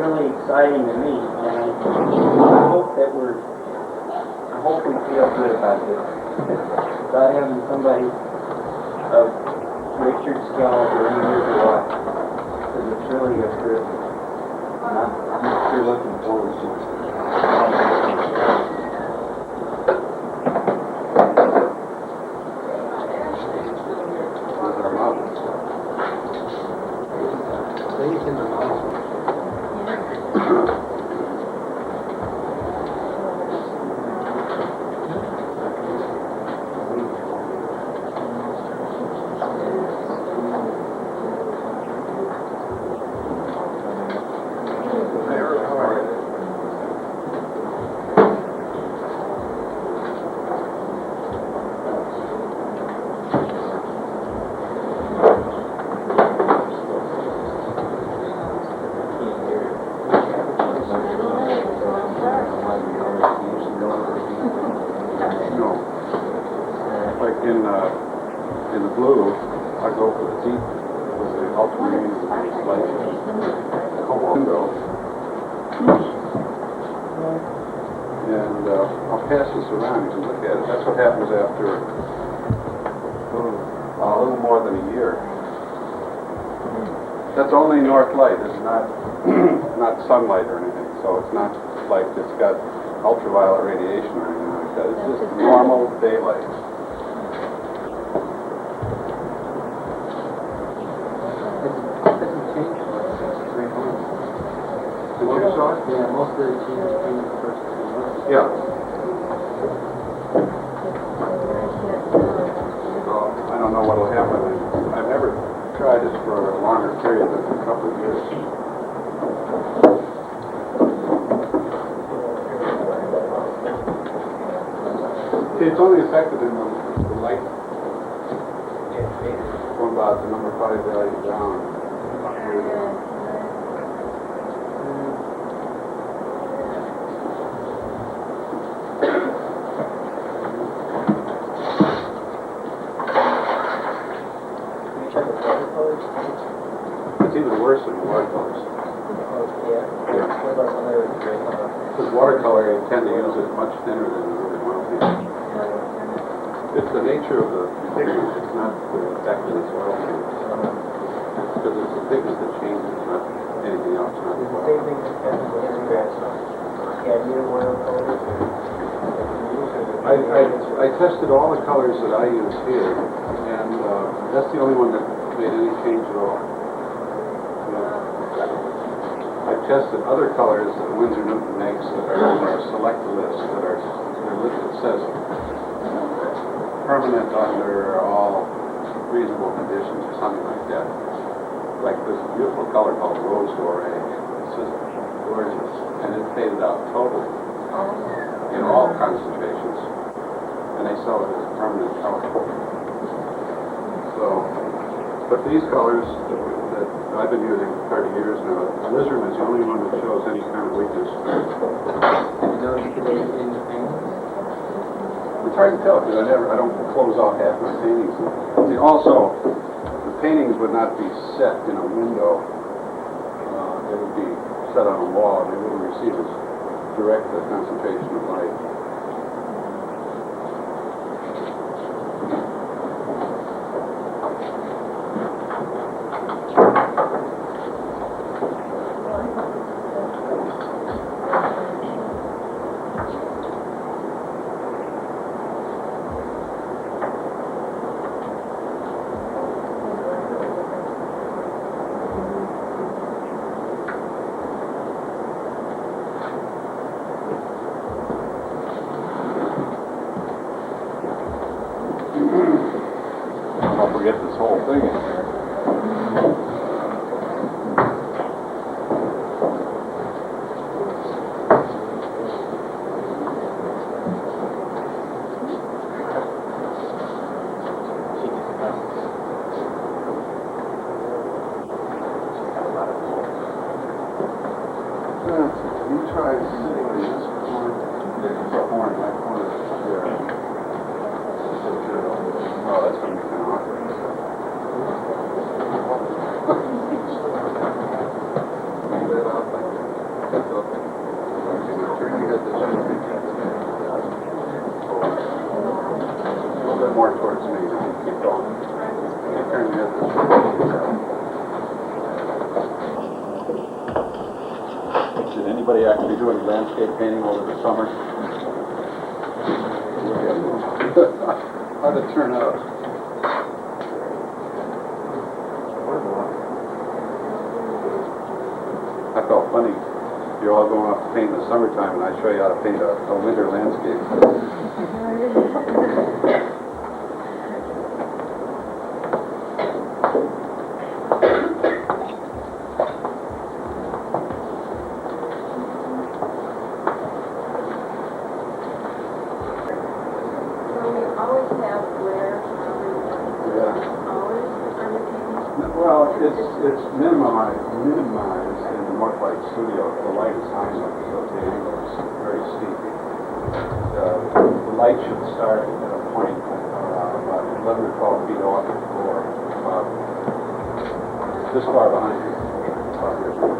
really exciting to me, and I hope that I hope we feel good about this. About having somebody of Richard's caliber in here to watch, because it's really a privilege. And I'm sure looking forward to it. In the blue, I go for the deep, with the ultramarine, like Copobianco. And I'll pass this around, you can look at it. That's what happens after a little more than a year. That's only north light, it's not not sunlight or anything, so it's not like it's got ultraviolet radiation or anything like that. It's just normal daylight. Yeah, most of the changes came in the first 2 months. Yeah. So I don't know what will happen. I've never tried this for a longer period than a couple of years. It's only affected in the light. From about the number 5 value down. It's even worse than watercolors. Yeah. Because watercolor, you tend to use it much thinner than you really want to. It's the nature of the pigment, it's not the effect of its oil change. Because it's the pigment that changes, not anything else. Not Is the same thing that happens with scratch? Cadmium oil colors? I tested all the colors that I use here, and that's the only one that made any change at all. I've tested other colors that Winsor Newton makes that are on our select list that are it says permanent under all reasonable conditions or something like that. Like this beautiful color called Rose Doré. It's just gorgeous, and it faded out totally in all concentrations, and they sell it as a permanent color. So, but these colors that I've been using for 30 years now, Alizarin is the only one that shows any kind of weakness. Did you notice today in the paintings? It's hard to tell because I don't close off half my paintings. See, also, the paintings would not be set in a window. They would be set on a wall, and they wouldn't receive as direct a concentration of light. I'll forget this whole thing in here. You try sitting in this corner. There's a horn in that corner there. Oh, that's going to be kind of awkward. more towards me, keep going. Keep turning your head this way. Did anybody actually do any landscape painting over the summer? How'd it turn out? I felt funny. You're all going off to paint in the summertime, and I show you how to paint a winter landscape. Well, it's minimized in the North Light studio. The light is high enough, so the angle is very steep. The light should start at a point about 11 or 12 feet off the floor, about this far behind you.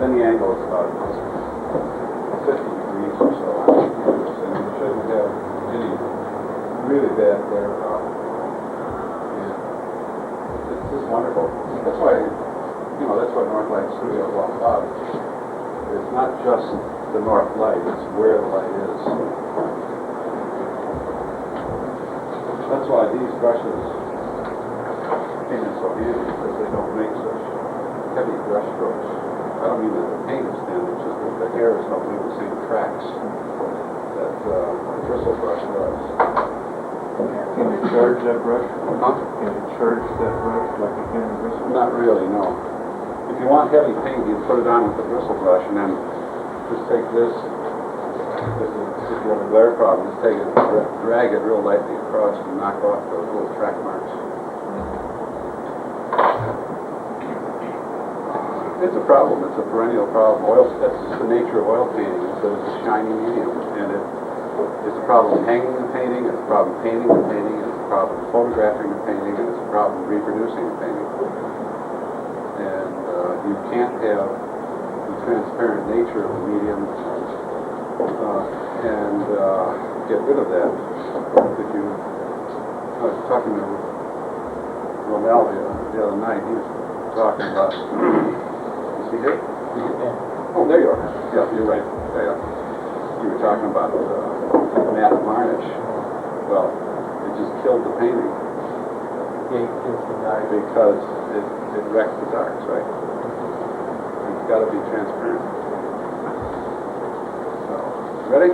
Then the angle is about 50 degrees or so. And you shouldn't have any really bad glare problem. This is wonderful. That's why, that's what North Light Studio is all about. It's not just the north light, it's where the light is. That's why these brushes came in so handy, because they don't make such heavy brush strokes. I don't mean that the paint is thin, it's just that the hairs don't leave the same tracks that the bristle brush does. Can you charge that brush? Huh? Can you charge that brush like you can the bristle? Not really, no. If you want heavy paint, you put it on with the bristle brush and then just take this. If you have a glare problem, just take it, drag it real lightly across and knock off those little track marks. It's a problem. It's a perennial problem. That's just the nature of oil painting. It's a shiny medium, and it's a problem hanging the painting, it's a problem painting the painting, it's a problem photographing the painting, and it's a problem reproducing the painting. And you can't have the transparent nature of the medium and get rid of that. I was talking to Ronell the other night. He was talking about. Is he here? Oh, there you are. Yeah, you're right. There you are. You were talking about matte varnish. Well, it just killed the painting. Because it wrecks the darks, right? It's got to be transparent. So, ready?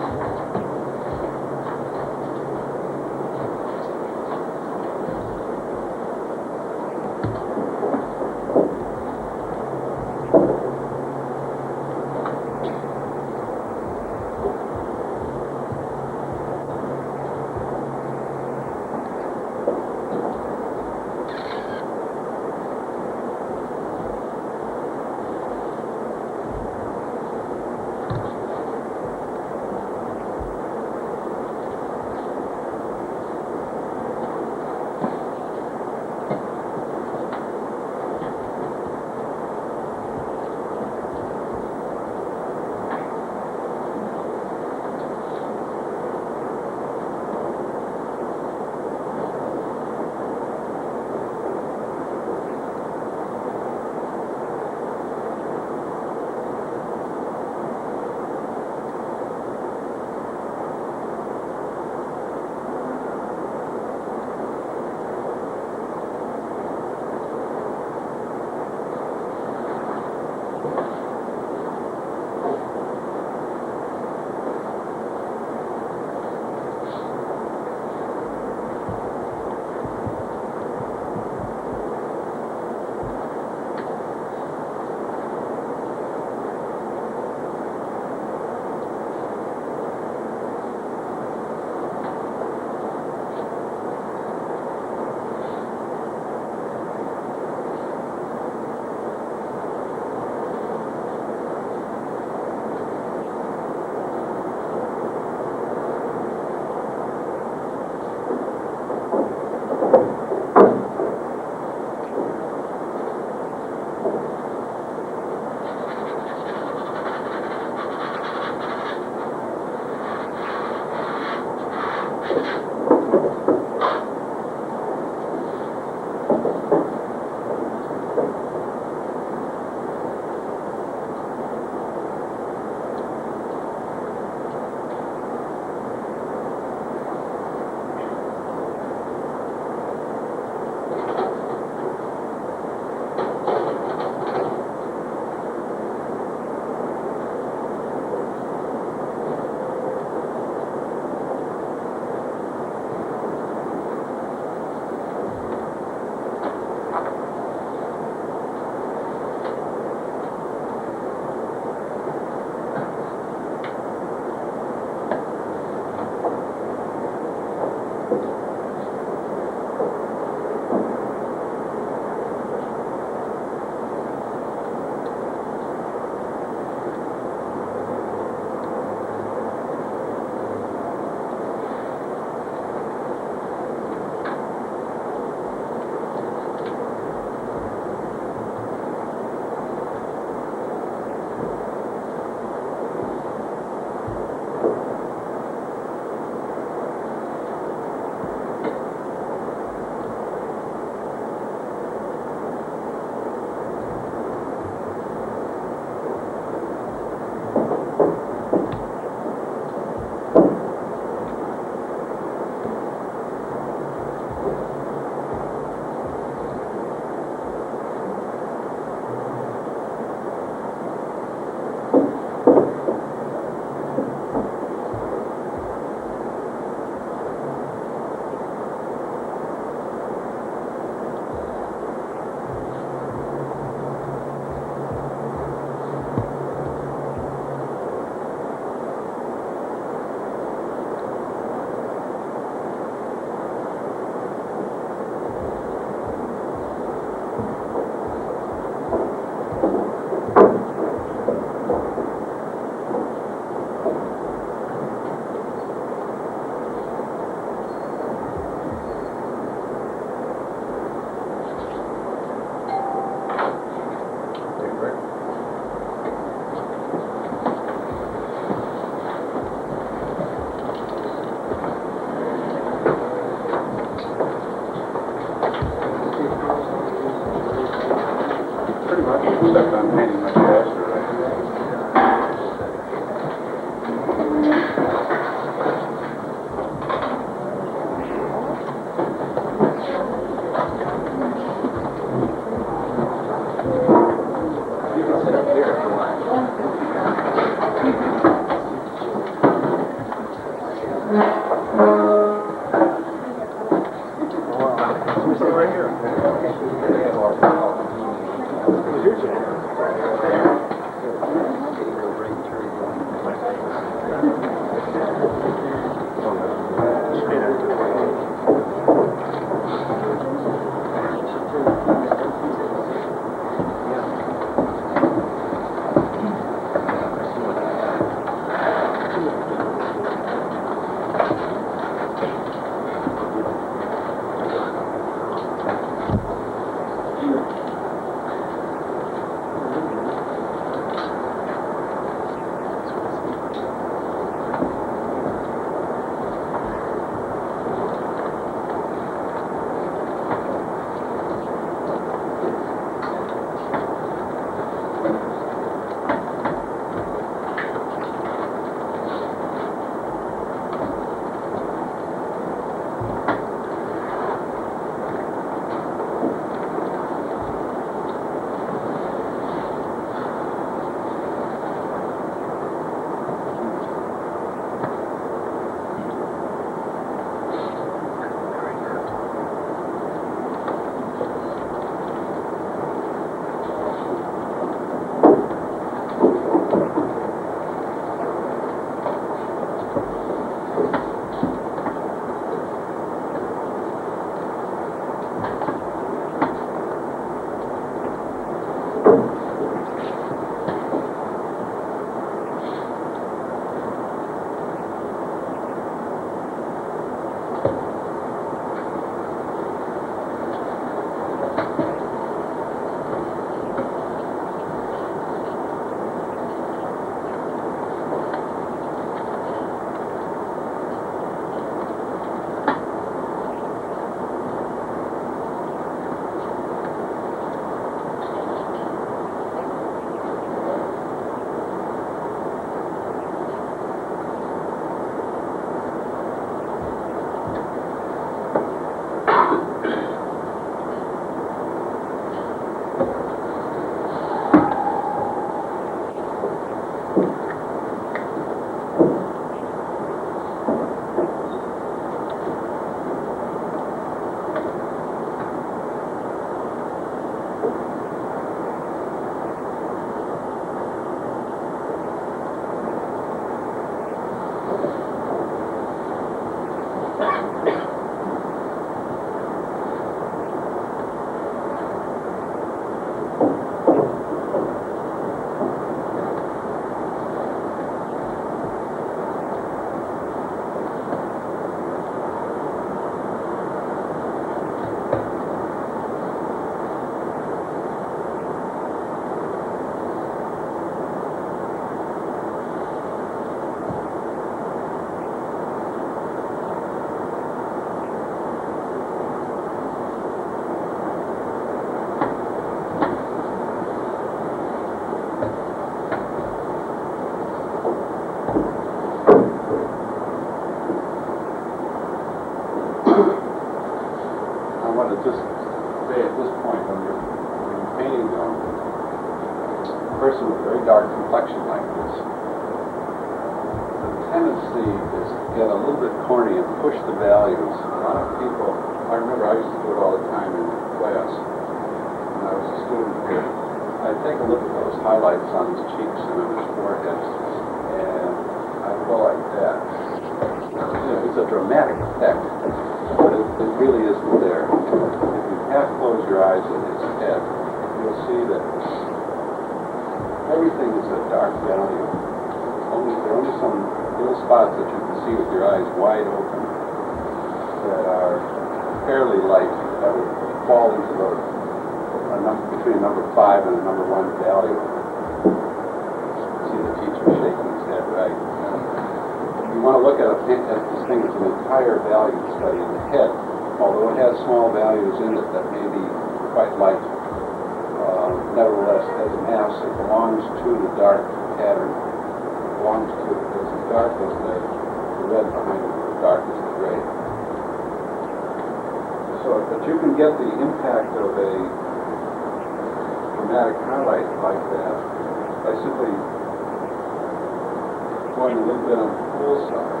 Going a little bit on the cool side,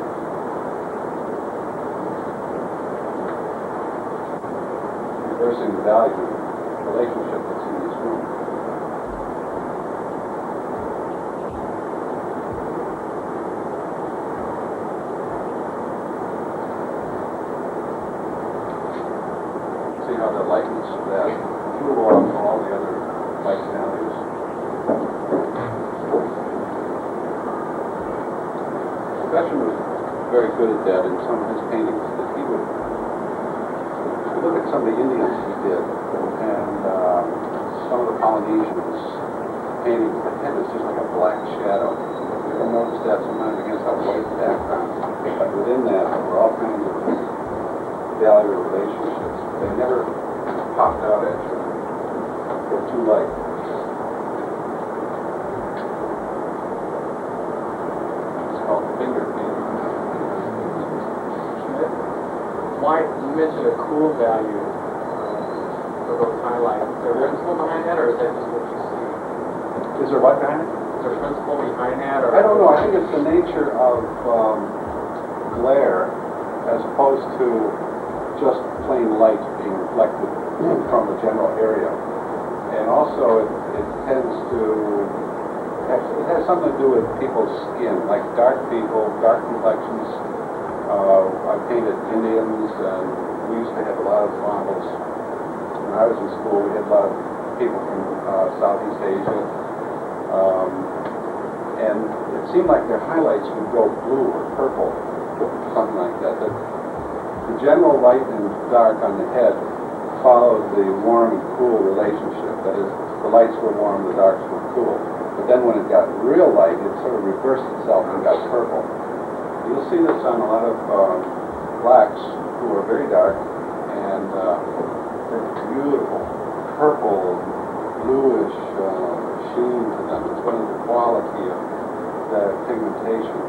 reversing the value relationship that's in this room. See how the lightness of that threw off all the other light values. Gresham was very good at that in some of his paintings, that he would, if you look at some of the Indians he did, and some of the Polynesians paintings, the head is just like a black shadow. You ever notice that sometimes against a white background? But within that were all kinds of value relationships. They never popped out at you. They're too light. It's called finger painting. Schmid, why, you mentioned a cool value for those highlights. Is there a principle behind that, or is that just what you see? Is there what behind it? Is there a principle behind that, or? I don't know. I think it's the nature of glare as opposed to just plain light being reflected from the general area. And also it tends to, it has something to do with people's skin, like dark people, dark complexions. I painted Indians, and we used to have a lot of models. When I was in school, we had a lot of people from Southeast Asia. And it seemed like their highlights would go blue or purple, something like that. The general light and dark on the head followed the warm and cool relationship. That is, the lights were warm, the darks were cool. But then when it got real light, it sort of reversed itself and got purple. You'll see this on a lot of blacks who are very dark, and they're beautiful, purple, bluish sheen to them. It's one of the quality of the pigmentation.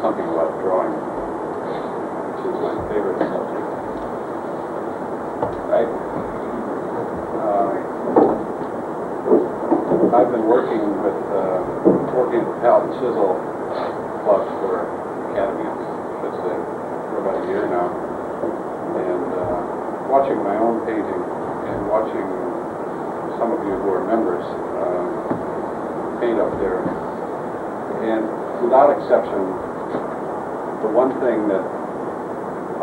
something about drawing, which is my favorite subject. I've been working at the palette and chisel club for Academy, let's say, for about a year now, and watching my own painting and watching some of you who are members paint up there, and without exception, the one thing that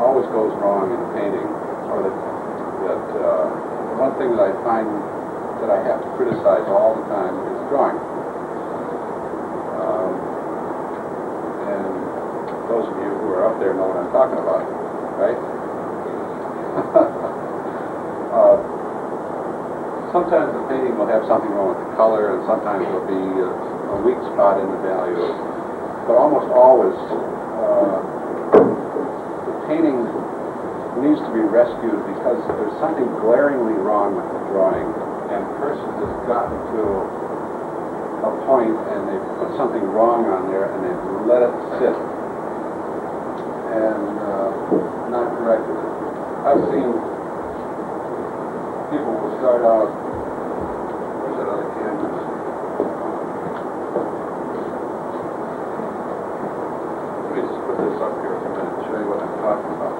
always goes wrong in painting, or the one thing that I find that I have to criticize all the time is drawing. And those of you who are up there know what I'm talking about, right? Sometimes the painting will have something wrong with the color, and sometimes there will be a weak spot in the value. But almost always, the painting needs to be rescued because there's something glaringly wrong with the drawing, and the person has gotten to a point and they've put something wrong on there and they've let it sit and not corrected it. I've seen people will start out, where's that other canvas? Let me just put this up here for a minute and show you what I'm talking about.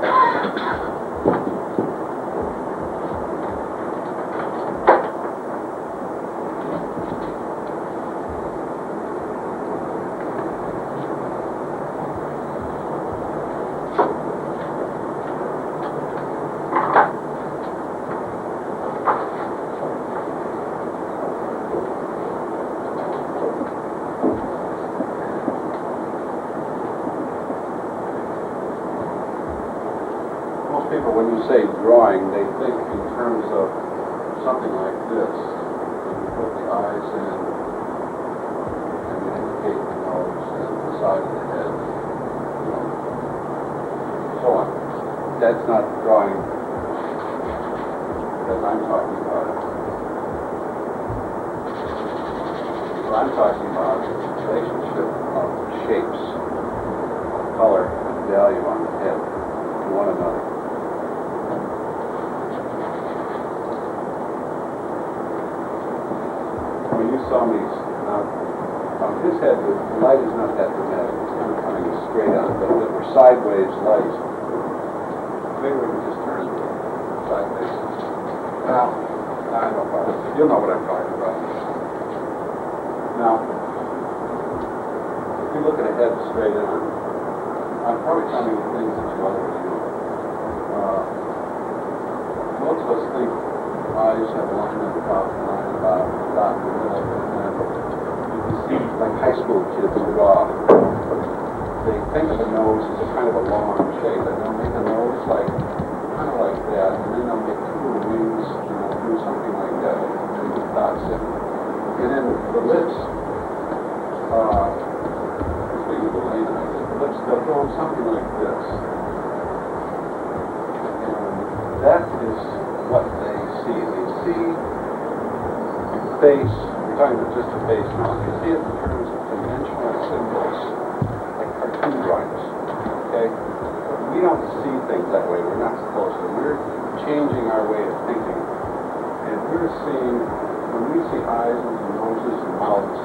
People, when you say drawing, they think in terms of something like this. You put the eyes in, and you indicate the nose and the side of the head, so on. That's not drawing as I'm talking about it. What I'm talking about is the relationship of shapes, color, and value on the head to one another. When you saw me, on his head, the light is not that dramatic. It's kind of coming straight on, but if it were sideways light, maybe we could just turn it sideways. Now, I don't know. You'll know what I'm talking about. Now, if you look at a head straight on, I'm probably telling you things that you others do. Most of us think eyes have a line at the top, a line at the bottom, a dot in the middle, and then you can see like high school kids draw. They think of a nose as a kind of a long shape, and they'll make a nose like kind of like that, and then they'll make two wings, and they'll do something like that, and put dots in. And then the lips, speaking of the lane, the lips, they'll go something like this. And that is what they see. They see the face, we're talking about just the face now, they see it in terms of dimensional symbols, like cartoon drawings, okay? But we don't see things that way, we're not supposed to. We're changing our way of thinking. And we're seeing, when we see eyes and noses and mouths,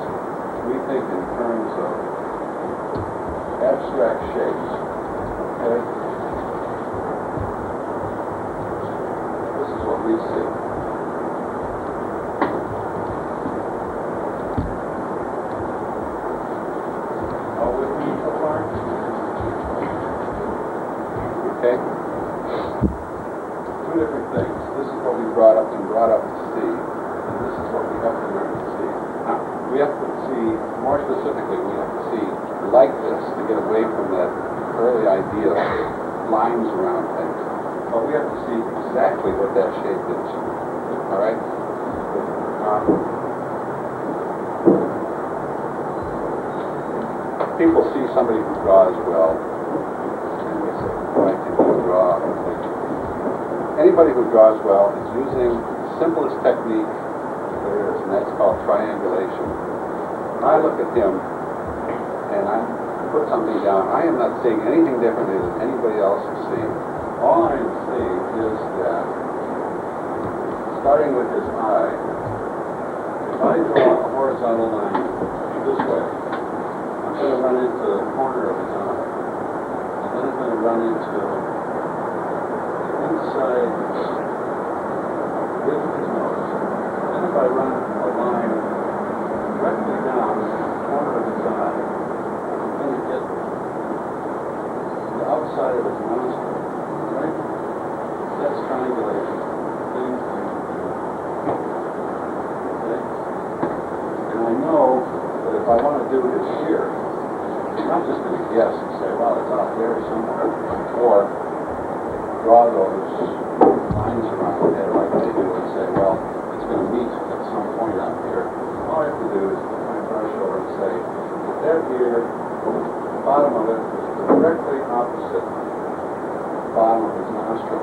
we think in terms of abstract shapes, okay? This is what we see. All with me so far? Okay? Two different things. This is what we brought up to see, and this is what we have to learn to see. Now, we have to see, more specifically, we have to see like this to get away from that early idea of lines around things. But we have to see exactly what that shape is. All right? People see somebody who draws well, and they say, boy, I think you draw. Anybody who draws well is using the simplest technique there is, and that's called triangulation. When I look at him, and I'm put something down, I am not seeing anything differently than anybody else is seeing. All I am seeing is that, starting with his eye, if I draw a horizontal line this way, I'm going to run into the corner of his eye. And then I'm going to run into the inside ridge of his nose. Then if I run a line directly down the corner of his eye, I'm going to get the outside of his nostril. Right? That's triangulation. Thing. Okay? And I know that if I want to do his ear, I'm not just going to guess and say, well, it's out there somewhere, or draw those lines around the head like they do and say, well, it's going to meet at some point out here. All I have to do is put my brush over and say, their ear, the bottom of it is directly opposite the bottom of his nostril.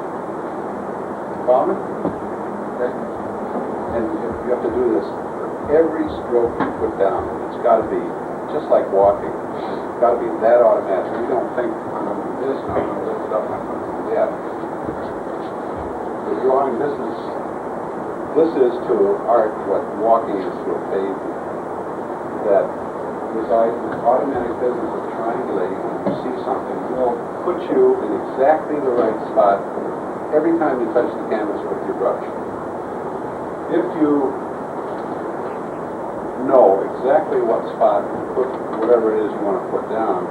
Follow me? Okay? And you have to do this every stroke you put down. It's got to be just like walking. It's got to be that automatic. You don't think, I'm going to do this, I'm going to lift it up, I'm going to do that. The drawing business, this is to art what walking is to a pavement. That this automatic business of triangulating when you see something will put you in exactly the right spot every time you touch the canvas with your brush. If you know exactly what spot to put whatever it is you want to put down,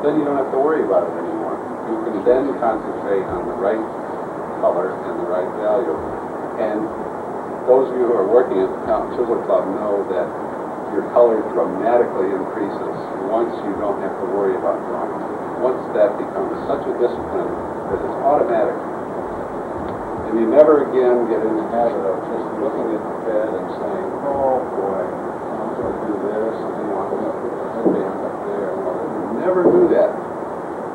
then you don't have to worry about it anymore. You can then concentrate on the right color and the right value. And those of you who are working at the Fountain Chisel Club know that your color dramatically increases once you don't have to worry about drawing. Once that becomes such a discipline that it's automatic. And you never again get in the habit of just looking at the bed and saying, oh boy, I'm going to do this, and then I'm going to put the headband up there. Well, you never do that.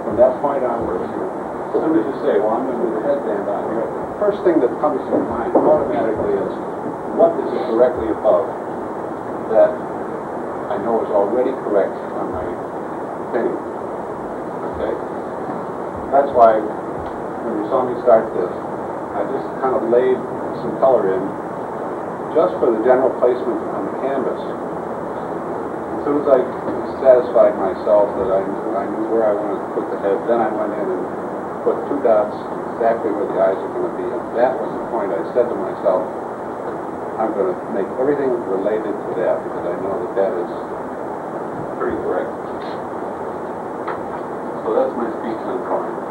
From that point onwards, as soon as you say, well, I'm going to do the headband on here, the first thing that comes to your mind automatically is, what is it directly above that I know is already correct on my painting? Okay? That's why when you saw me start this, I just kind of laid some color in just for the general placement on the canvas. As soon as I satisfied myself that I knew where I wanted to put the head, then I went in and put 2 dots exactly where the eyes are going to be. And that was the point I said to myself, I'm going to make everything related to that because I know that that is pretty correct. So that's my speech on drawing.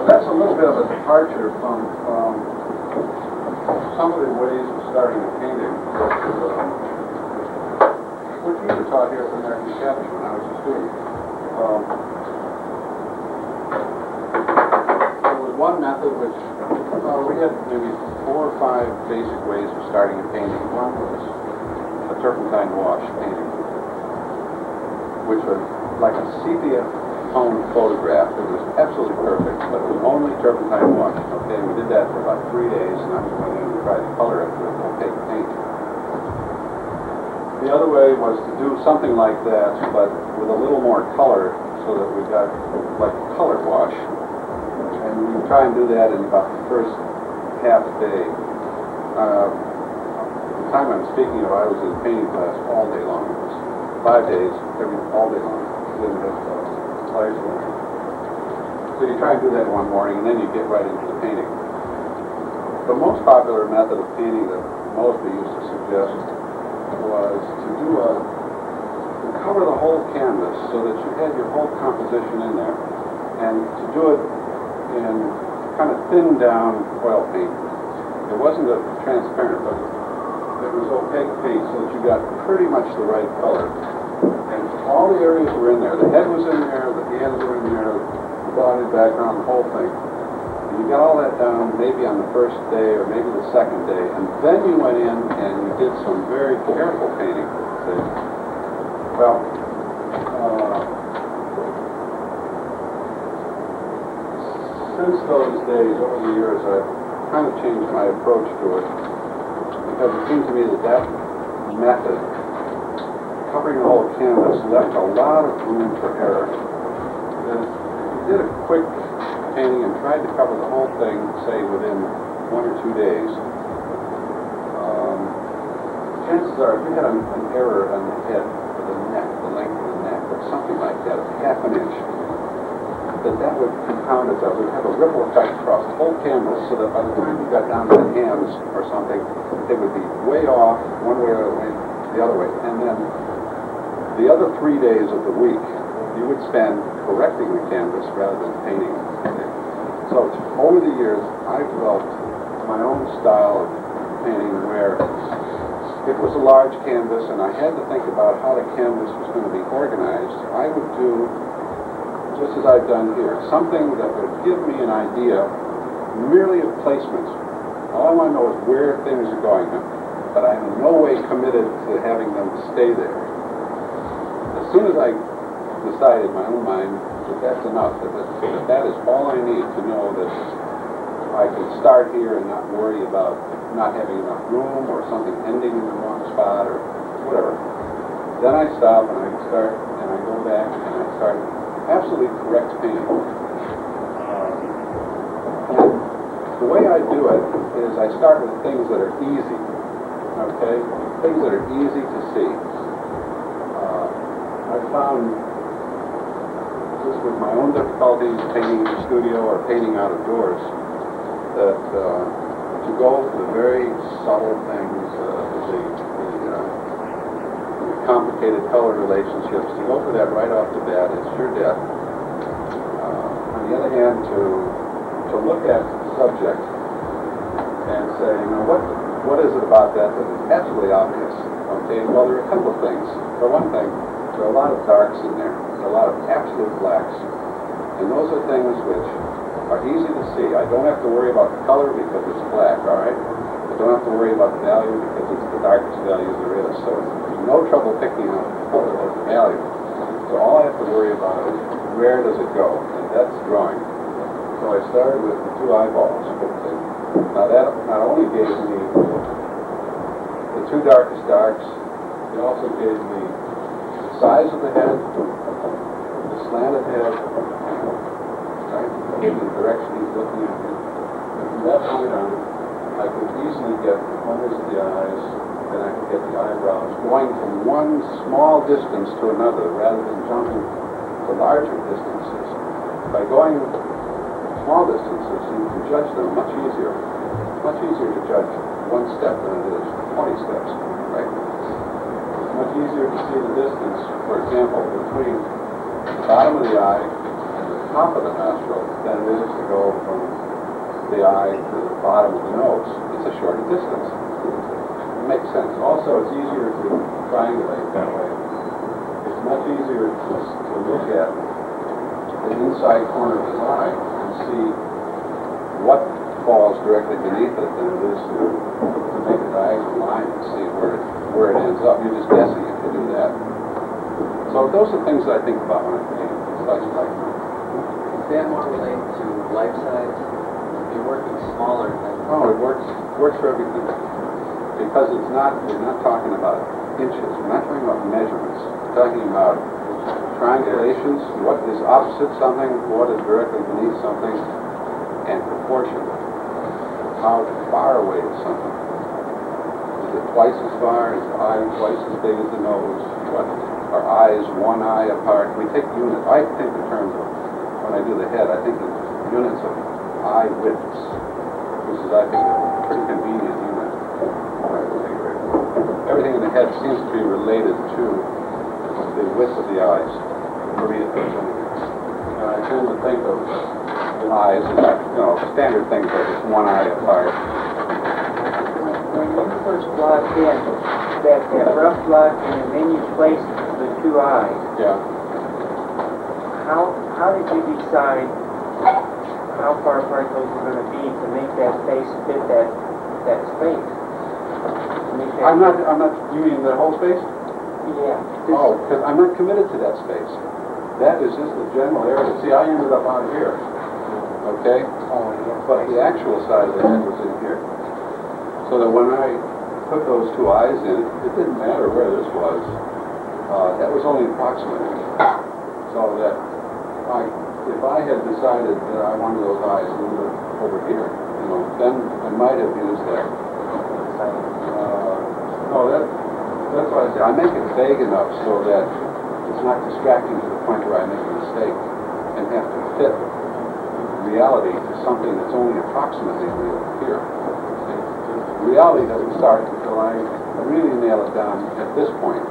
That's a little bit of a departure from some of the ways of starting a painting. Which we were taught here at the American Captions when I was a student. There was one method which we had maybe 4 or 5 basic ways of starting a painting. One was a turpentine wash painting, which was like a sepia tone photograph. It was absolutely perfect, but it was only turpentine wash. Okay, we did that for about 3 days, and I just went in and tried to color it with opaque paint. The other way was to do something like that, but with a little more color, so that we got like a color wash. And we would try and do that in about the first half day. The time I'm speaking of, I was in painting class all day long. It was 5 days, all day long. We didn't have lights on. So you try and do that one morning, and then you get right into the painting. The most popular method of painting that Mosby used to suggest was to cover the whole canvas so that you had your whole composition in there, and to do it in kind of thinned down oil paint. It wasn't a transparent, but it was opaque paint so that you got pretty much the right color. And all the areas were in there. The head was in there, the hands were in there, the body, background, the whole thing. And you got all that down maybe on the first day or maybe the second day. And then you went in and you did some very careful painting. See? Well, since those days, over the years, I've kind of changed my approach to it, because it seemed to me that that method, covering the whole canvas, left a lot of room for error. Then if you did a quick painting and tried to cover the whole thing, say within 1 or 2 days, chances are if you had an error on the head, or the neck, the length of the neck, or something like that, half an inch, that would compound itself. It would have a ripple effect across the whole canvas, so that by the time you got down to the hands or something, they would be way off one way or the other way. And then the other 3 days of the week, you would spend correcting the canvas rather than painting it. So over the years, I developed my own style of painting where it was a large canvas and I had to think about how the canvas was going to be organized. I would do, just as I've done here, something that would give me an idea merely of placement. All I want to know is where things are going, but I'm in no way committed to having them stay there. As soon as I decide in my own mind that that's enough, that is all I need to know that I can start here and not worry about not having enough room or something ending in the wrong spot or whatever. Then I stop and I start and I go back and I start absolutely correct painting. And the way I do it is I start with things that are easy, okay? Things that are easy to see. I found just with my own difficulties painting in the studio or painting out of doors that to go for the very subtle things, the complicated color relationships, to go for that right off the bat is sure death. On the other hand, to look at the subject and say, what is it about that is absolutely obvious? Okay, well, there are a couple of things. For one thing, there are a lot of darks in there. There are a lot of absolute blacks. And those are things which are easy to see. I don't have to worry about the color because it's black, all right? I don't have to worry about the value because it's the darkest value there is. So there's no trouble picking out the color or the value. So all I have to worry about is where does it go? And that's drawing. So I started with the 2 eyeballs. Now that not only gave me the 2 darkest darks, it also gave me the size of the head, the slanted head, in the direction he's looking at me. And from that point on, I could easily get the corners of the eyes, then I could get the eyebrows, going from one small distance to another rather than jumping to larger distances. By going small distances, you can judge them much easier. It's much easier to judge 1 step than it is 20 steps, right? It's much easier to see the distance, for example, between the bottom of the eye top of the nostril than it is to go from the eye to the bottom of the nose. It's a shorter distance. It makes sense. Also, it's easier to triangulate that way. It's much easier to look at the inside corner of his eye and see what falls directly beneath it than it is to make a diagonal line and see where it ends up. You're just guessing if you do that. So those are things that I think about when I paint slice of life. Is that more related to life size? If you're working smaller than... Oh, it works for everything. Because we're not talking about inches, we're not talking about measurements. We're talking about triangulations, what is opposite something, what is directly beneath something, and proportion. How far away is something? Is it twice as far? Is the eye twice as big as the nose? What are eyes 1 eye apart? We take units. I think in terms of, when I do the head, I think in units of eye widths, which is, I think, a pretty convenient unit. Everything in the head seems to be related to the width of the eyes. For me, I tend to think of eyes as, standard things like just 1 eye apart. When you first blocked in, that rough block, and then you placed the 2 eyes, Yeah. how did you decide how far apart those were going to be to make that face fit that space? I'm not, you mean the whole space? Yeah. Oh, because I'm not committed to that space. That is just the general area. See, I ended up out here. okay? But the actual side of the head was in here. So that when I put those two eyes in, it didn't matter where this was. That was only approximately. So that if I had decided that I wanted those eyes a little bit over here, then I might have used that. No, that's what I say. I make it vague enough so that it's not distracting to the point where I make a mistake and have to fit reality to something that's only approximately real here. Reality doesn't start until I really nail it down at this point.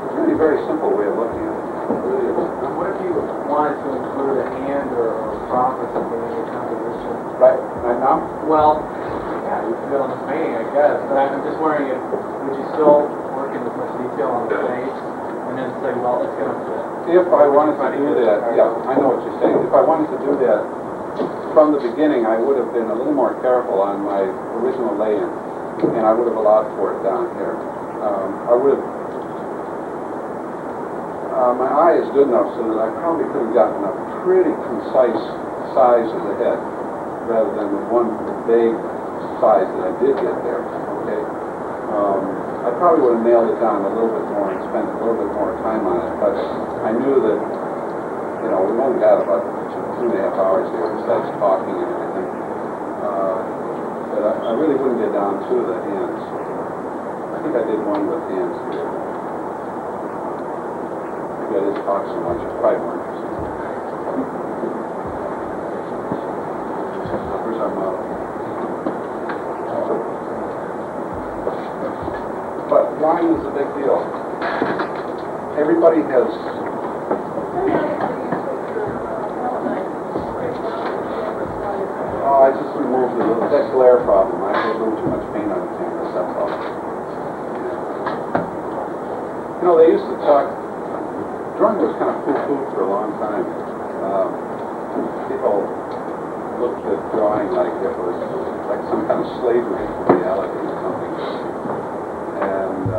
It's really a very simple way of looking at it. It really is. What if you wanted to include a hand or a prop or something in your composition? Right now? Well, yeah, you could on this painting, I guess, but I'm just wondering if, would you still work in as much detail on the face and then say, well, it's going to fit? If I wanted to do that, yeah, I know what you're saying. If I wanted to do that from the beginning, I would have been a little more careful on my original lay-in, and I would have allowed for it down here. I would have, my eye is good enough so that I probably could have gotten a pretty concise size of the head, rather than the one vague size that I did get there, okay? I probably would have nailed it down a little bit more and spent a little bit more time on it, but I knew that, we only got about 2.5 hours here besides talking and everything. But I really wouldn't get down to the hands. I think I did one with hands here. Maybe I didn't talk so much, it's probably more interesting. Where's our model? But line is a big deal. Everybody has. Oh, I just removed that glare problem. I had a little too much paint on the canvas, that's all. They used to talk, drawing was kind of poo-poo for a long time. People looked at drawing like it was like some kind of slavery to reality or something. And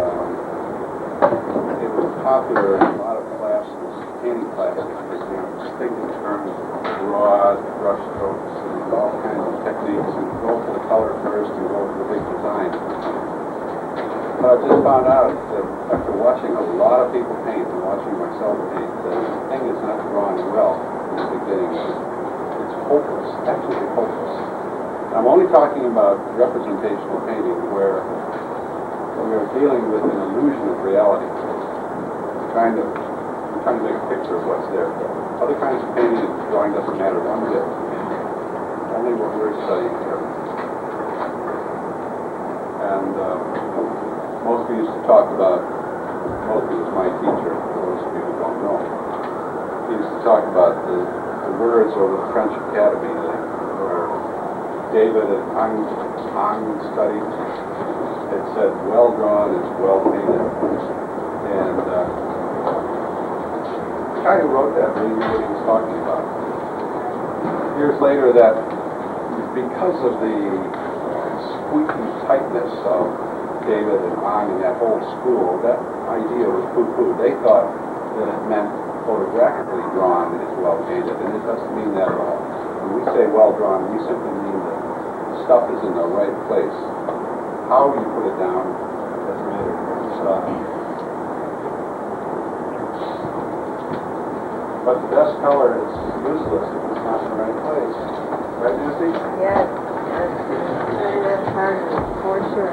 it was popular in a lot of classes, painting classes, because they think in terms of broad brush strokes and all kinds of techniques, and go for the color first and go for the big design. But I just found out that after watching a lot of people paint and watching myself paint, that the thing is not drawn well in the beginning. It's hopeless, absolutely hopeless. I'm only talking about representational painting where we are dealing with an illusion of reality. I'm trying to make a picture of what's there. Other kinds of painting and drawing doesn't matter one bit. Only what we're studying here. And Mosby used to talk about, Mosby was my teacher, for those of you who don't know. He used to talk about the words over the French Academy where David and Ang studied. It said, well drawn is well painted. And the guy who wrote that really knew what he was talking about. Years later, that because of the squeaky tightness of David and Ang and that whole school, that idea was poo-poo. They thought that it meant photographically drawn is well painted, and it doesn't mean that at all. When we say well drawn, we simply mean that the stuff is in the right place. How you put it down doesn't matter. But the best color is useless if it's not in the right place. Right, Nancy? Yes, that's hard for sure.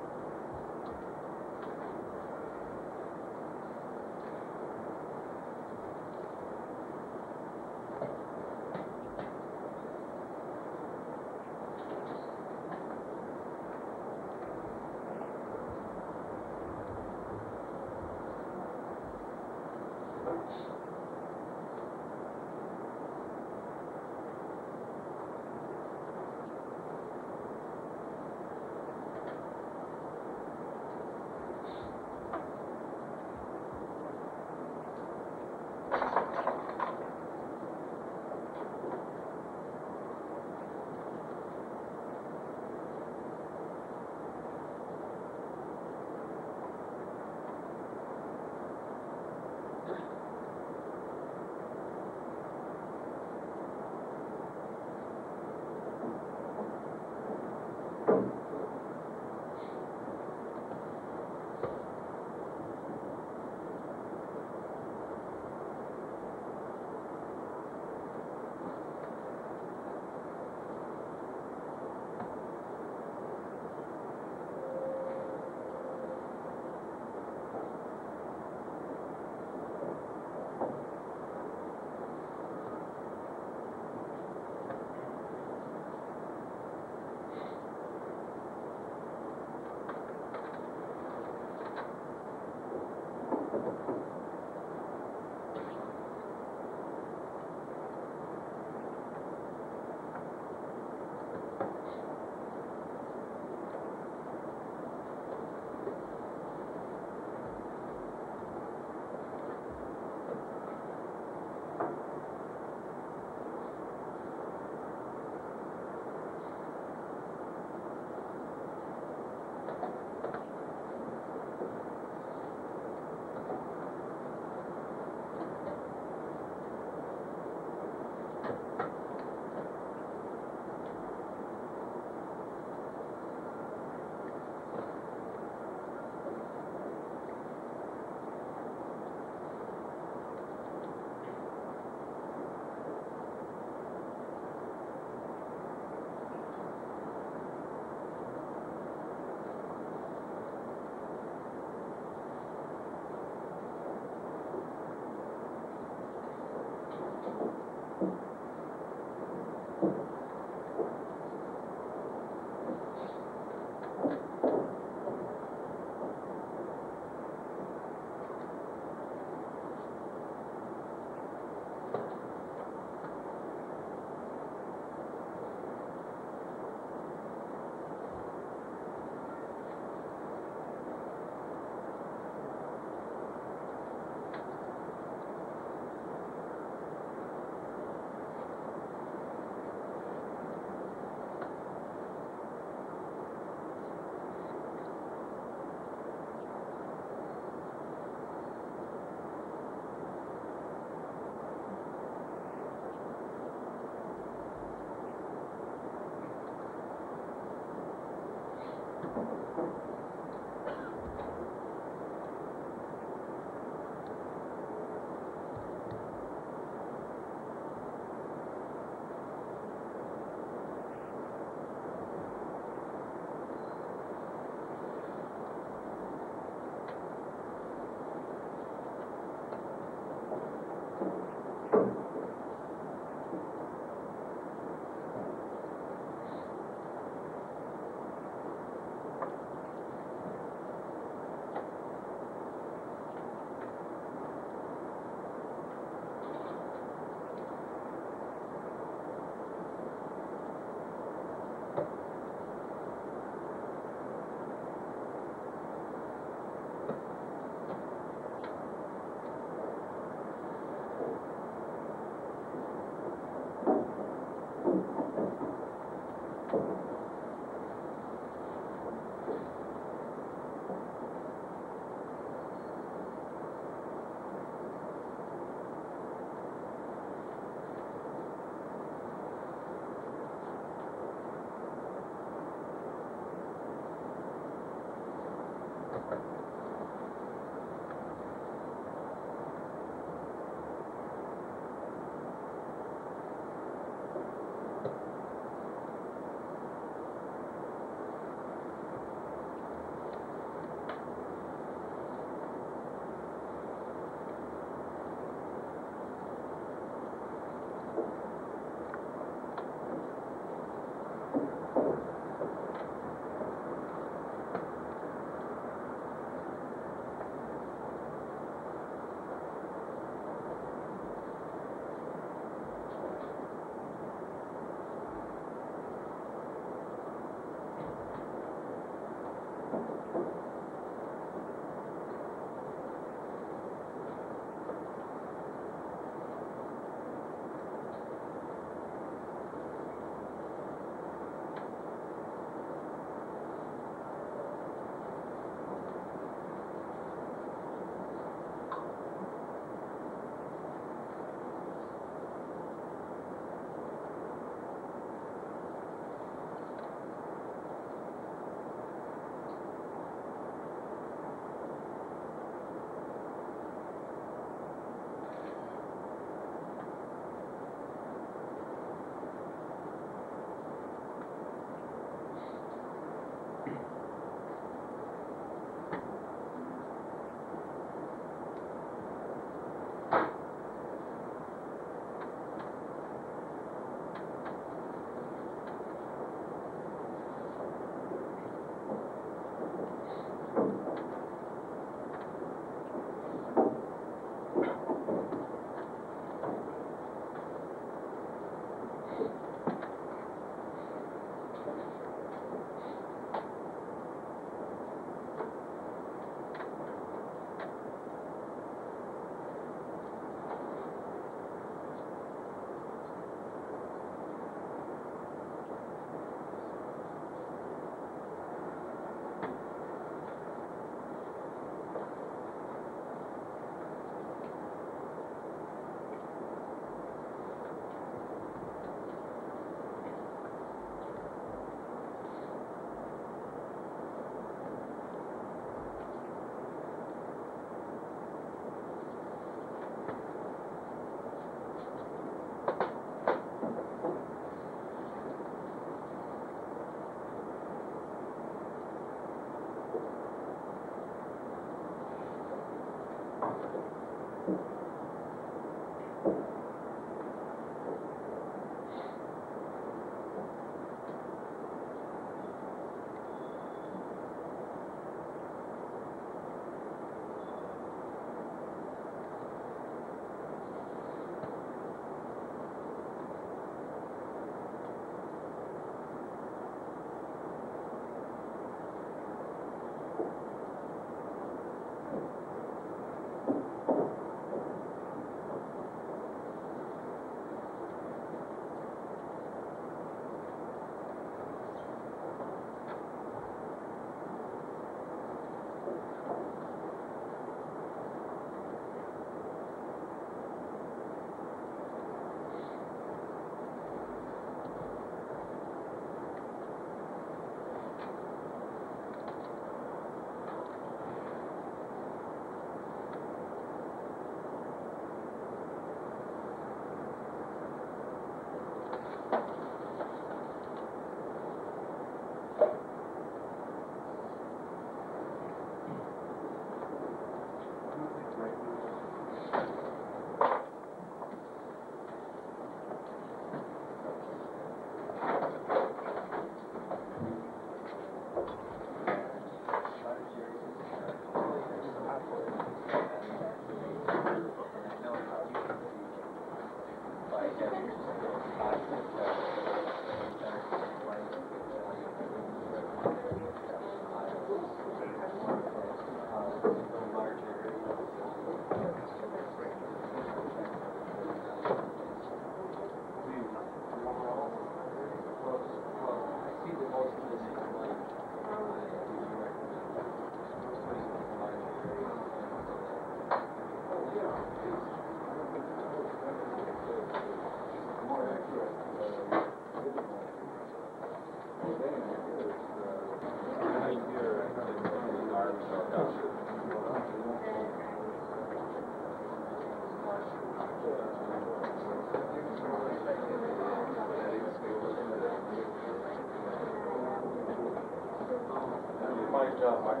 Fine job, Mike.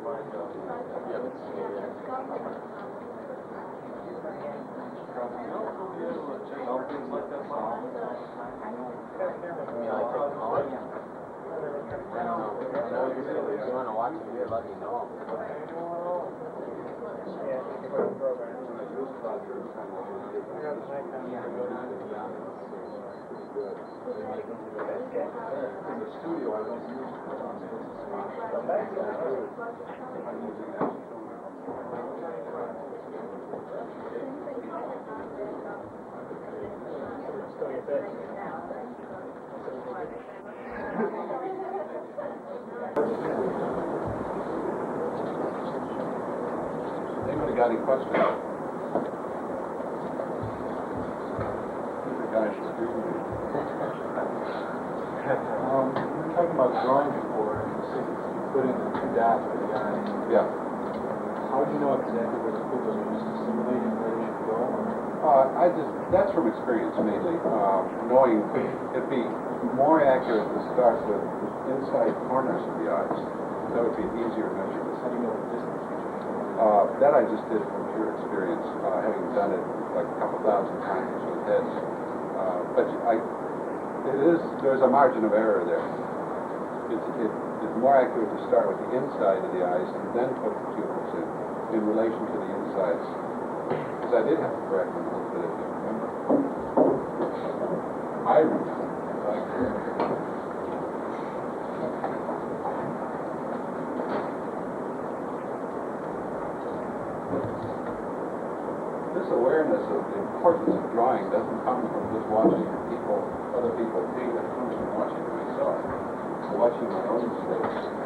Fine job. Things like that. If you want to watch it, you're lucky to know. In the studio, I don't use Anybody got any questions? The guy should agree with me. we were talking about drawing before, and you said you put in the 2 dots for the eye. Yeah. How do you know exactly where to put those? Are you just simulating where they should go? That's from experience mainly, knowing it'd be more accurate to start with the inside corners of the eyes. That would be an easier measurement. How do you know the distance between? That I just did from pure experience, having done it like a couple thousand times with heads. But there's a margin of error there. It's more accurate to start with the inside of the eyes and then put the pupils in relation to the insides. Because I did have to correct them a little bit, if you remember. I remember. This awareness of the importance of drawing doesn't come from just watching other people paint. It comes from watching myself, watching my own mistakes.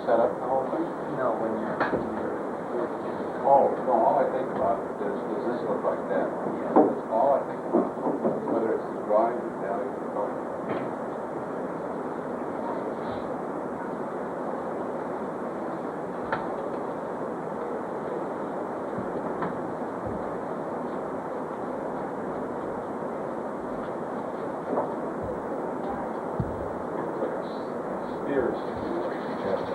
Set up the whole thing? No, when you're Oh, no, all I think about is, does this look like that? That's all I think about, whether it's the drawing, the value, the color. It's like a spear sticking out of your chest.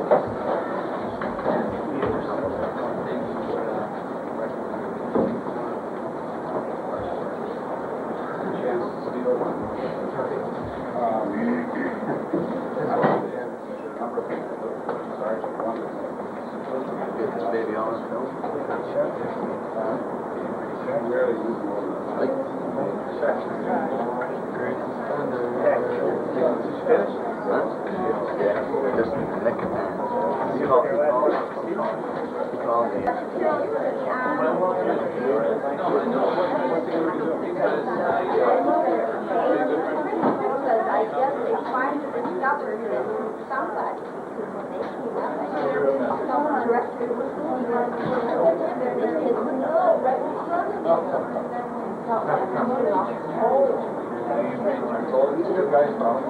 Get this baby on film. Just lick it down. He called me. Because I guess they finally discovered that somebody, when they came up, I know someone directed it was they said, no, right in front of These two guys probably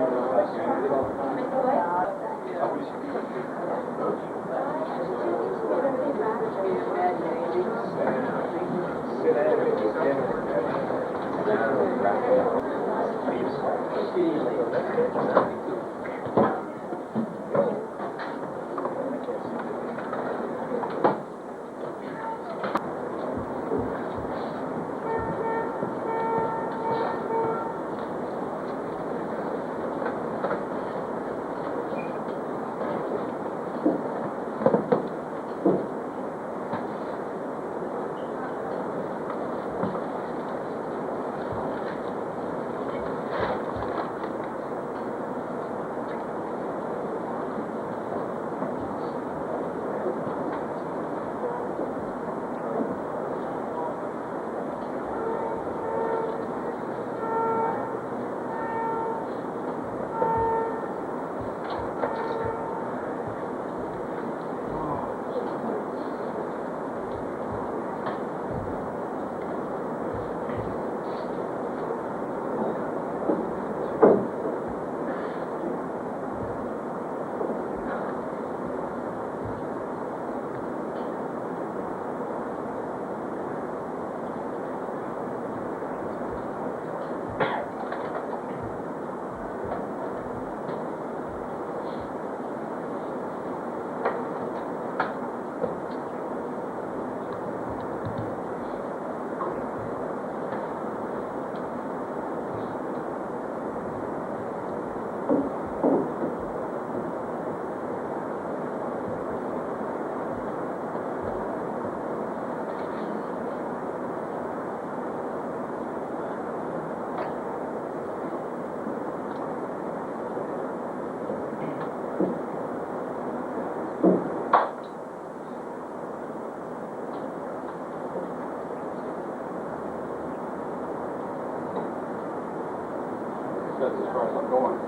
That's as far as I'm going.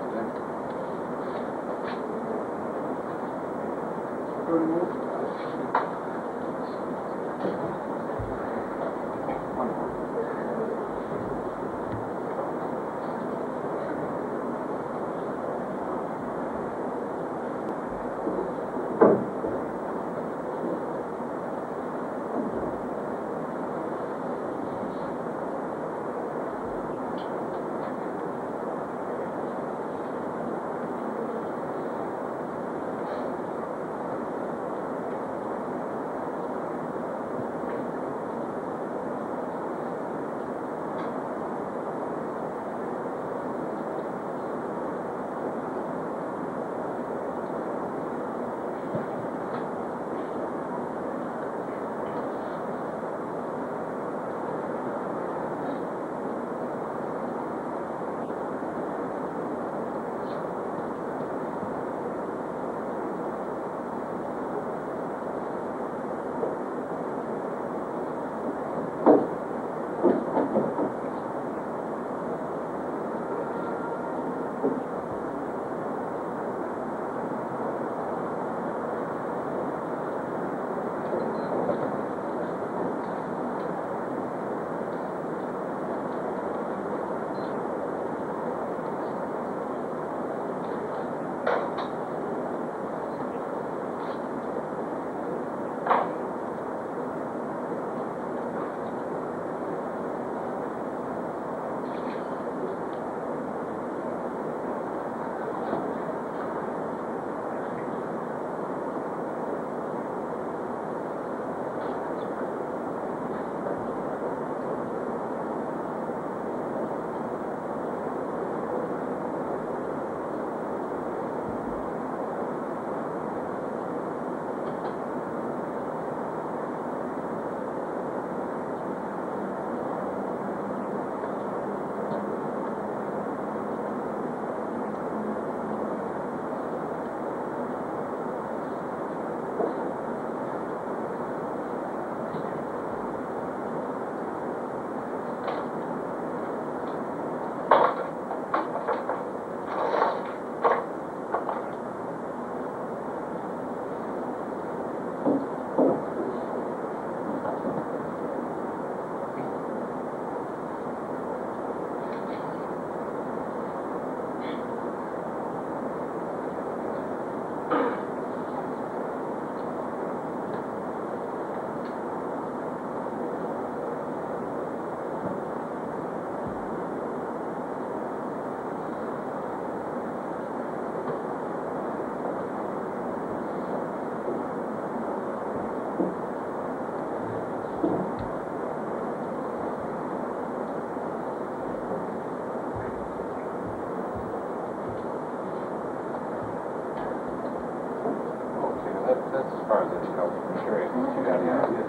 that's as far as I can help you. I'm sure you got the idea.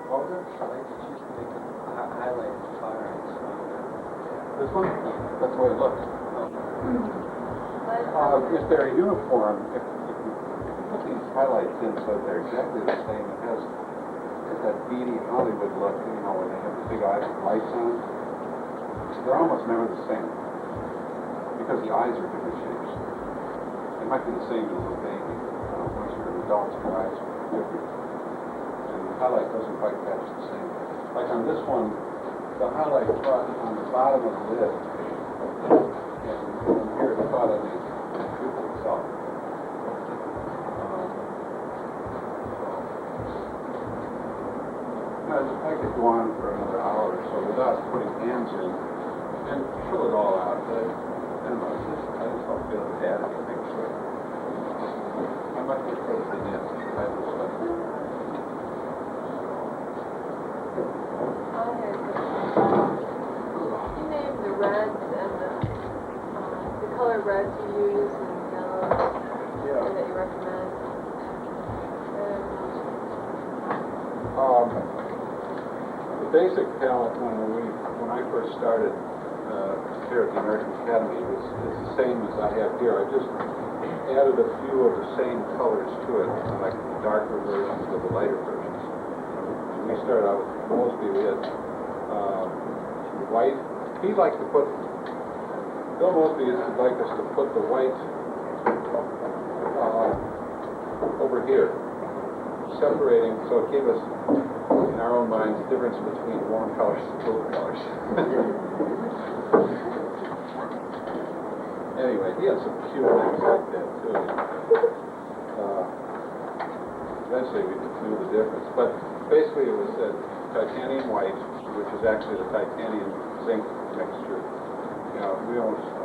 What was it? I like to choose to make it highlight fire and smoke. This one? That's the way it looks. If they're uniform, if you put these highlights in so that they're exactly the same, it has that beady Hollywood look, you know, where they have the big lights on. They're almost never the same because the eyes are different shapes. They might be the same in a little baby. Once you're an adult, your eyes are different. And the highlight doesn't quite catch the same. Like on this one, the highlight brought on the bottom of the lid. And here it's brought on the pupil itself. I could go on for another hour or so without putting hands in and fill it all out. But I don't know, I just don't feel it add anything to it. I might just put it in type of stuff. You named the reds and the color reds you use and yellows that you recommend. The basic palette when I first started here at the American Academy is the same as I have here. I just added a few of the same colors to it, like the darker versions of the lighter versions. When we started out with Mosby, we had white. He'd like to put, Bill Mosby would like us to put the white over here, separating, so it gave us, in our own minds, the difference between warm colors and cool colors. Anyway, he had some cute things like that too. Eventually we knew the difference, but basically it was titanium white, which is actually the titanium zinc mixture. You know,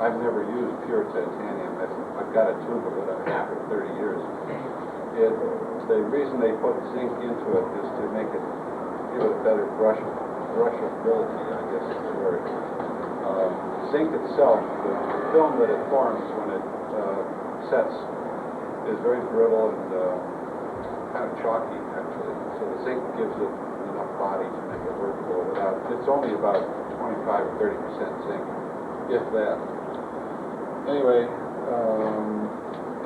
I've never used pure titanium. I've got a tube of it after 30 years. The reason they put zinc into it is to make it give it a better brushability, I guess is the word. Zinc itself, the film that it forms when it sets, is very brittle and kind of chalky, actually. So the zinc gives it enough body to make it workable without. It's only about 25 or 30% zinc, if that. Anyway,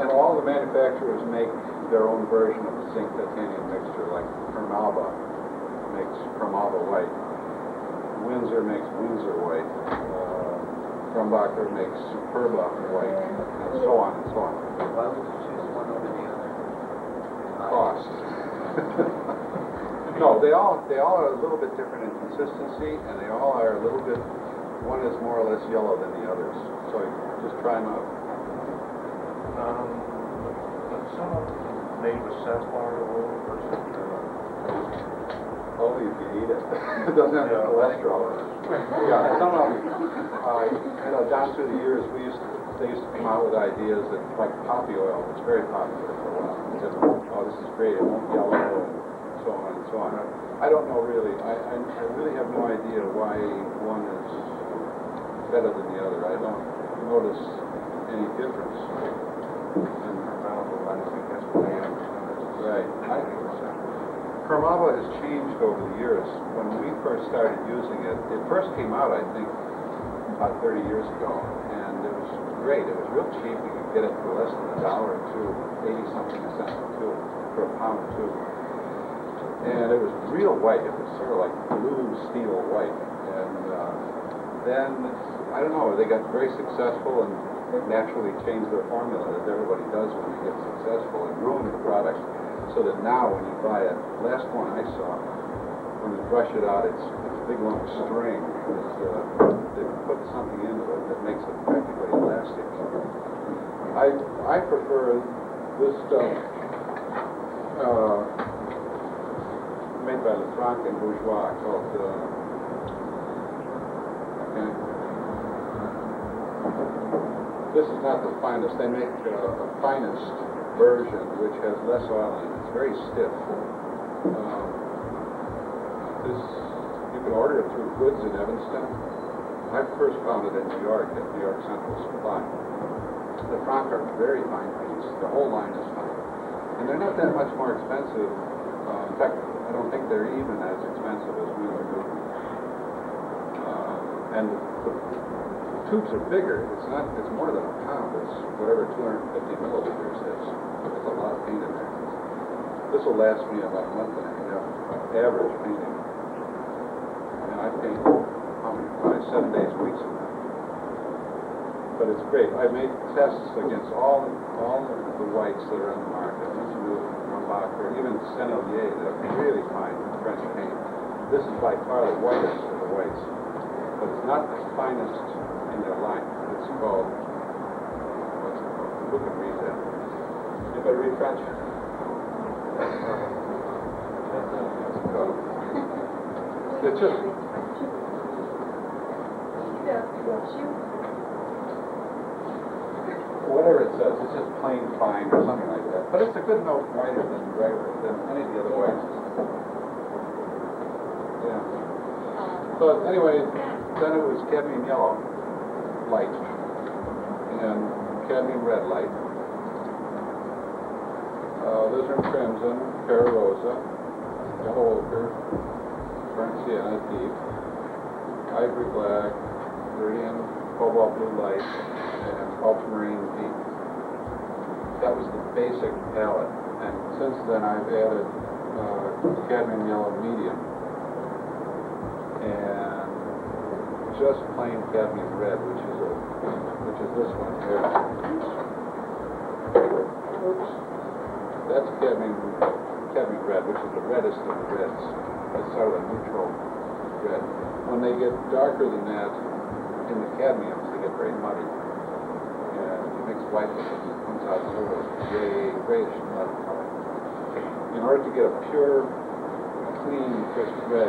and all the manufacturers make their own version of the zinc titanium mixture, like Permalba makes Permalba white, Windsor makes Windsor white, Grumbacher makes Superba white, and so on and so on. Why would you choose one over the other? Cost. No, they all are a little bit different in consistency, and they all are a little bit, one is more or less yellow than the others. So just try them out. Some of them made with safflower oil versus Only if you eat it. It doesn't have the cholesterol in it. Yeah, some of them, down through the years, they used to come out with ideas that, like poppy oil, was very popular for a while. They said, oh, this is great, it won't yellow, and so on and so on. I don't know really. I really have no idea why one is better than the other. I don't notice any difference. Right. Permava has changed over the years. When we first started using it, it first came out, I think, about 30 years ago, and it was great. It was real cheap. You could get it for less than $1 or $2, 80-something cents a tube, for a pound or two. And it was real white. It was sort of like blue steel white. And then, I don't know, they got very successful and naturally changed their formula, as everybody does when they get successful, and ruined the product. So that now when you buy it, last one I saw, when you brush it out, it's a big long string. They put something into it that makes it practically elastic. I prefer this stuff made by Lefranc and Bourgeois called this is not the finest. They make a finest version which has less oil in it. It's very stiff. This you can order it through Goods in Evanston. I first found it in New York at New York Central Supply. The Franc are very fine paints. The whole line is fine. And they're not that much more expensive. In fact, I don't think they're even as expensive as we would do. And the tubes are bigger. It's more than a pound. It's whatever 250 milliliters is. There's a lot of paint in there. This will last me about a month and a half, average painting. And I paint, how many, 5, 7 days a week sometimes. But it's great. I've made tests against all the whites that are on the market. Or even Sennelier, that really fine French paint. This is by far the whitest of the whites. But it's not the finest in their line. It's called, what's it called? Who can read that? Anybody read French? It's just, whatever it says, it's just plain fine or something like that. But it's a good note whiter than any of the other whites. Yeah. So anyway, then it was cadmium yellow light and cadmium red light. Lizard crimson, Cara Rosa, yellow ochre, burnt sienna deep, ivory black, Burdick, cobalt blue light, and ultramarine deep. That was the basic palette. And since then I've added cadmium yellow medium and just plain cadmium red, which is this one here. Oops. That's cadmium red, which is the reddest of the reds. It's sort of a neutral red. When they get darker than that in the cadmiums, they get very muddy. And you mix white with it, it comes out a little grayish mud color. In order to get a pure, clean, crisp red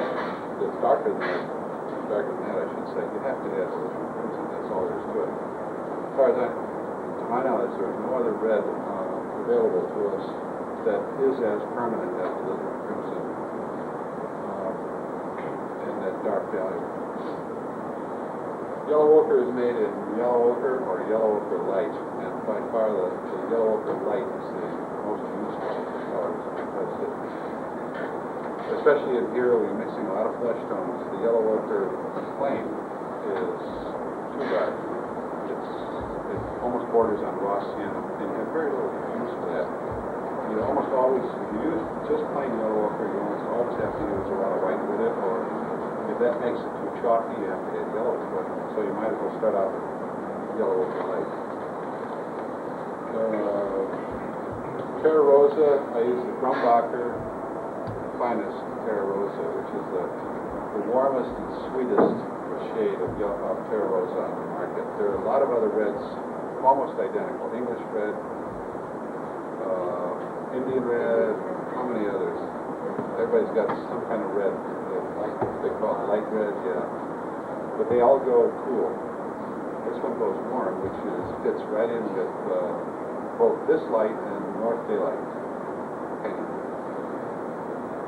that's darker than that, I should say, you have to add a little crimson. That's all there is to it. As far as to my knowledge, there's no other red available to us that is as permanent as the lizard crimson and that dark value. Yellow ochre is made in yellow ochre or yellow ochre light, and by far the yellow ochre light is the most useful color because especially in here we're mixing a lot of flesh tones. The yellow ochre plain is too dark. It almost borders on raw sienna, and you have very little use for that. You almost always, if you use just plain yellow ochre, you almost always have to use a lot of white with it, or if that makes it too chalky, you have to add yellow to it. So you might as well start out with yellow ochre light. Cara Rosa, I use the Grumbacher finest Cara Rosa, which is the warmest and sweetest shade of Cara Rosa on the market. There are a lot of other reds almost identical. English red, Indian red, how many others? Everybody's got some kind of red. They call it light red, yeah. But they all go cool. This one goes warm, which fits right in with both this light and North Daylight painting.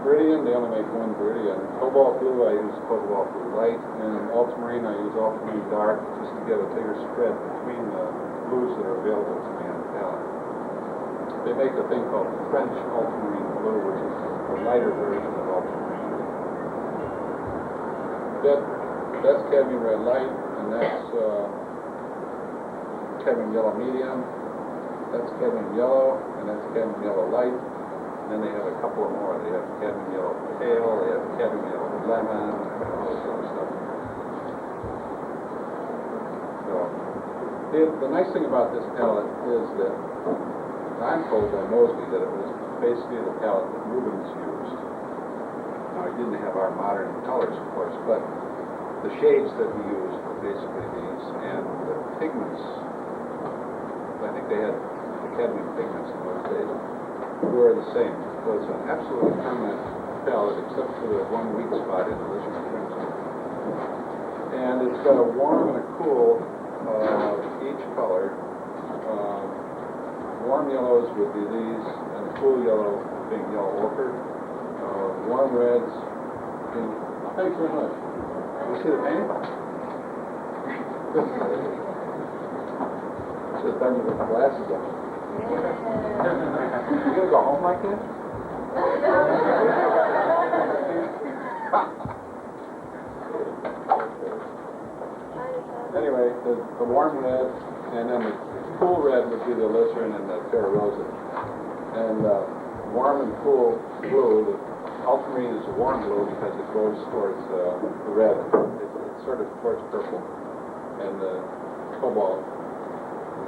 Burdick, they only make one Burdick. Cobalt blue, I use cobalt blue light, and ultramarine, I use ultramarine dark, just to get a bigger spread between the blues that are available to me on the palette. They make a thing called French ultramarine blue, which is a lighter version of ultramarine. That's cadmium red light, and that's cadmium yellow medium. That's cadmium yellow, and that's cadmium yellow light. And then they have a couple of more. They have cadmium yellow pale, they have cadmium yellow lemon, and all this other stuff. So, the nice thing about this palette is that I'm told by Mosby that it was basically the palette that Rubens used. Now, he didn't have our modern colors, of course, but the shades that he used were basically these, and the pigments, I think they had the cadmium pigments in those days, were the same. So it's an absolutely permanent palette except for the one weak spot in the lizard crimson. And it's got a warm and a cool each color. Warm yellows would be these, and the cool yellow being yellow ochre. Warm reds being... Thanks very much. You see the painting? Just time to put the glasses on. You gonna go home like this? Anyway, the warm red, and then the cool red would be the glycerin and the terrarosa. And warm and cool blue, the ultramarine is a warm blue because it goes towards the red. It's sort of towards purple. And cobalt.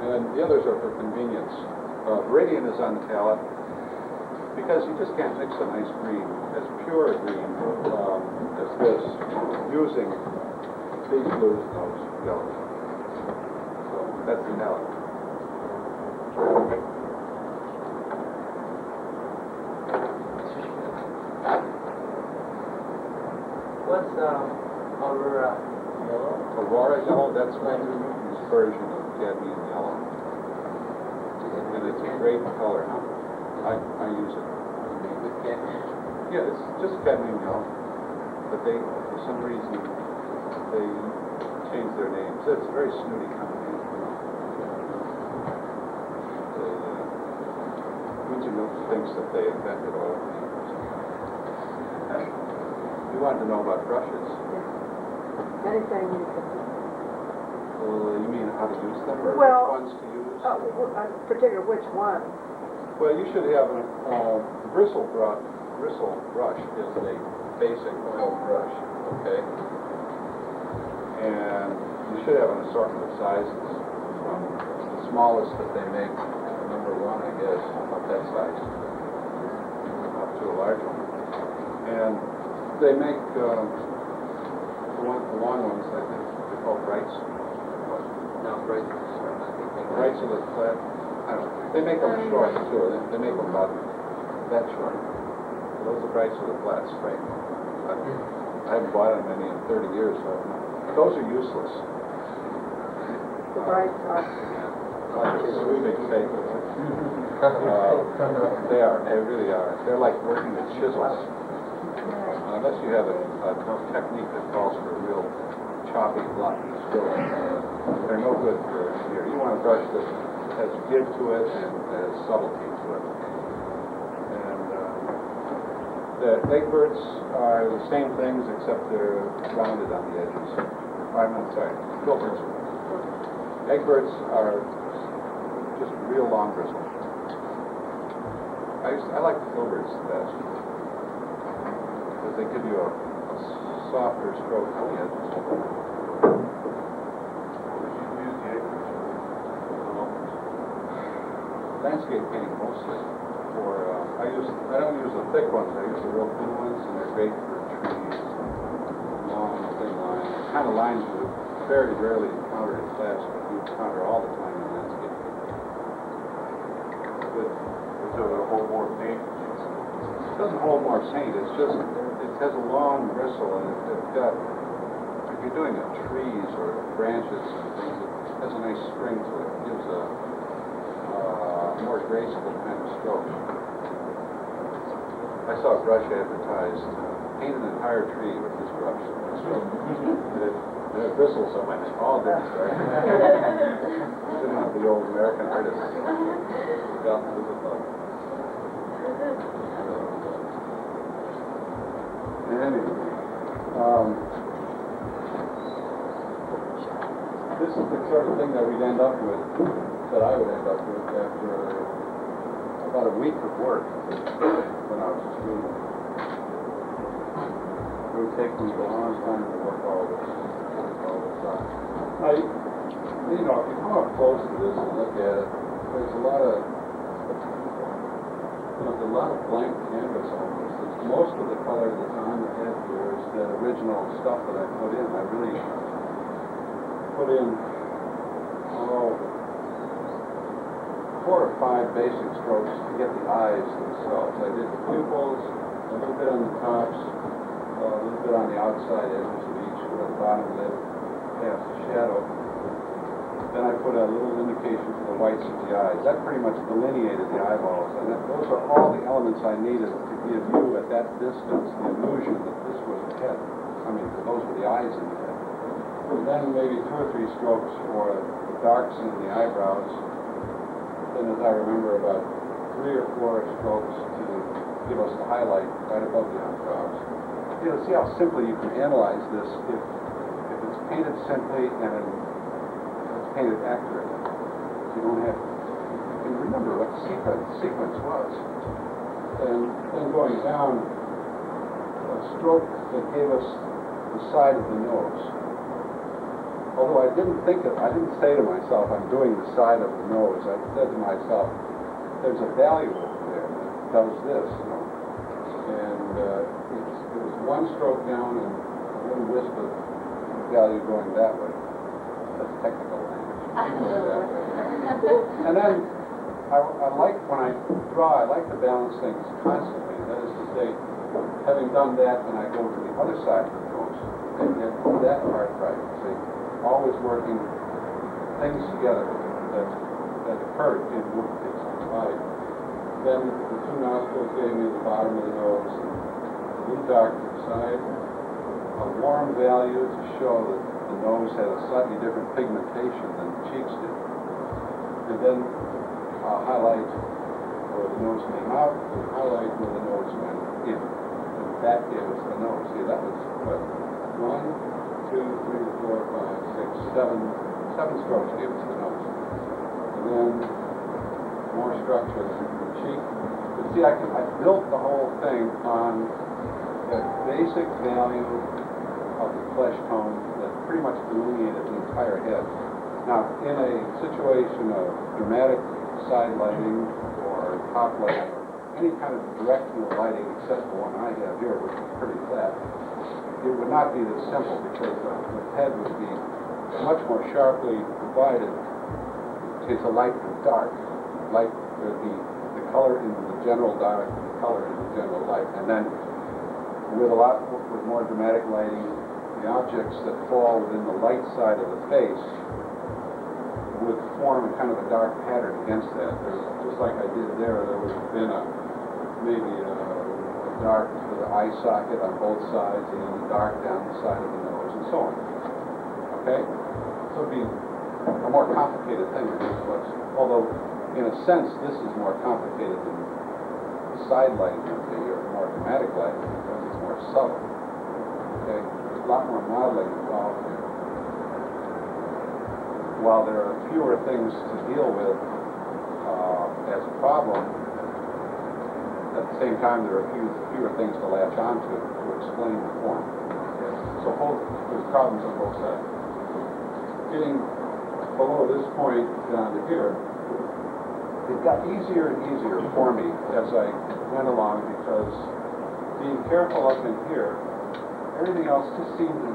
And then the others are for convenience. Viridian is on the palette because you just can't mix a nice green, as pure a green as this, using these blues and those yellows. So that's the palette. What's Aurora yellow? Aurora yellow, that's Andrew Newton's version of cadmium yellow. And it's a great color. I use it. With cadmium? Yeah, it's just cadmium yellow. But they, for some reason, they changed their names. It's a very snooty company. Windsor Newton thinks that they invented oil paint. You wanted to know about brushes. Anything you can. Well, you mean how to use them, or Well, which ones to use? Particular which one? Well, you should have a bristle brush. Bristle brush is a basic oil brush, okay? And you should have an assortment of sizes, from the smallest that they make, number 1, I guess, about that size, up to a large one. And they make the long ones, I think they're called Brights. No, right. I think they Brights are the flat. I don't know. They make them short too. They make them about that short. Those are Brights with a flat straight. I haven't bought them any in 30 years, so those are useless. The bright are. Like a sweeping steak. They are. They really are. They're like working with chisels. Unless you have a technique that calls for a real choppy, blocky stroke, they're no good for here. You want a brush that has give to it and has subtlety to it. And the Egberts are the same things except they're rounded on the edges. I'm sorry, Filberts. Egberts are just real long bristle. I like the Filberts the best. Because they give you a softer stroke on the edges. Landscape painting mostly. I don't use the thick ones, I use the real thin ones, and they're great for trees, long, thin lines. The kind of lines you would very rarely encounter in class, but you encounter all the time in landscape painting. Good. So it'll hold more paint. It doesn't hold more paint, it's just, it has a long bristle, and it's got, if you're doing trees or branches and things, it has a nice spring to it. It gives a more graceful kind of stroke. I saw a brush advertised, paint an entire tree with this brush. It bristles so much, all this, right? The old American artists got to the book. Anyway, this is the sort of thing that we'd end up with, that I would end up with after about a week of work when I was a student. It would take me a long time to work all this out. You know, if you come up close to this and look at it, there's a lot of, there's a lot of blank canvas almost. It's most of the color that's on the head here is the original stuff that I put in. I really put in, 4 or 5 basic strokes to get the eyes themselves. I did the pupils, a little bit on the tops, a little bit on the outside edges of each, with the bottom lid, half the shadow. Then I put a little indication for the whites of the eyes. That pretty much delineated the eyeballs, and those are all the elements I needed to give you at that distance the illusion that this was the head. I mean, those were the eyes in the head. and then maybe 2 or 3 strokes for the darks in the eyebrows. Then, as I remember, about 3 or 4 strokes to give us the highlight right above the eyebrows. You know, see how simply you can analyze this if it's painted simply and it's painted accurately. You don't have you can remember what the sequence was. And then going down, a stroke that gave us the side of the nose. Although I didn't say to myself, I'm doing the side of the nose. I said to myself, there's a value over there that does this, you know. And it was 1 stroke down and a little wisp of value going that way. That's technical language. And then I like, when I draw, I like to balance things constantly. That is to say, having done that, then I go to the other side of the nose and get that part right. See, always working things together that occurred in one piece of the body. Then the 2 nostrils gave me the bottom of the nose, a little dark to the side, a warm value to show that the nose had a slightly different pigmentation than the cheeks did. And then a highlight where the nose came out, and a highlight where the nose went in. And that gave us the nose. See, that was what? 1, 2, 3, 4, 5, 6, 7 strokes gave us the nose. And then more structure than the cheek. But see, I built the whole thing on the basic value of the flesh tone that pretty much delineated the entire head. Now, in a situation of dramatic side lighting or top lighting, or any kind of directional lighting except the one I have here, which is pretty flat, it would not be this simple because the head would be much more sharply divided into light and dark. Light would be the color in the general dark and the color in the general light. And then with more dramatic lighting, the objects that fall within the light side of the face would form a kind of a dark pattern against that. Just like I did there would have been maybe a dark to the eye socket on both sides, and then the dark down the side of the nose, and so on. Okay? So it'd be a more complicated thing than this was. Although, in a sense, this is more complicated than the side lighting would be, or more dramatic lighting, because it's more subtle. Okay? There's a lot more modeling involved here. While there are fewer things to deal with as a problem, at the same time there are fewer things to latch onto to explain the form. So there's problems on both sides. Getting below this point down to here, it got easier and easier for me as I went along because being careful up in here, everything else just seemed to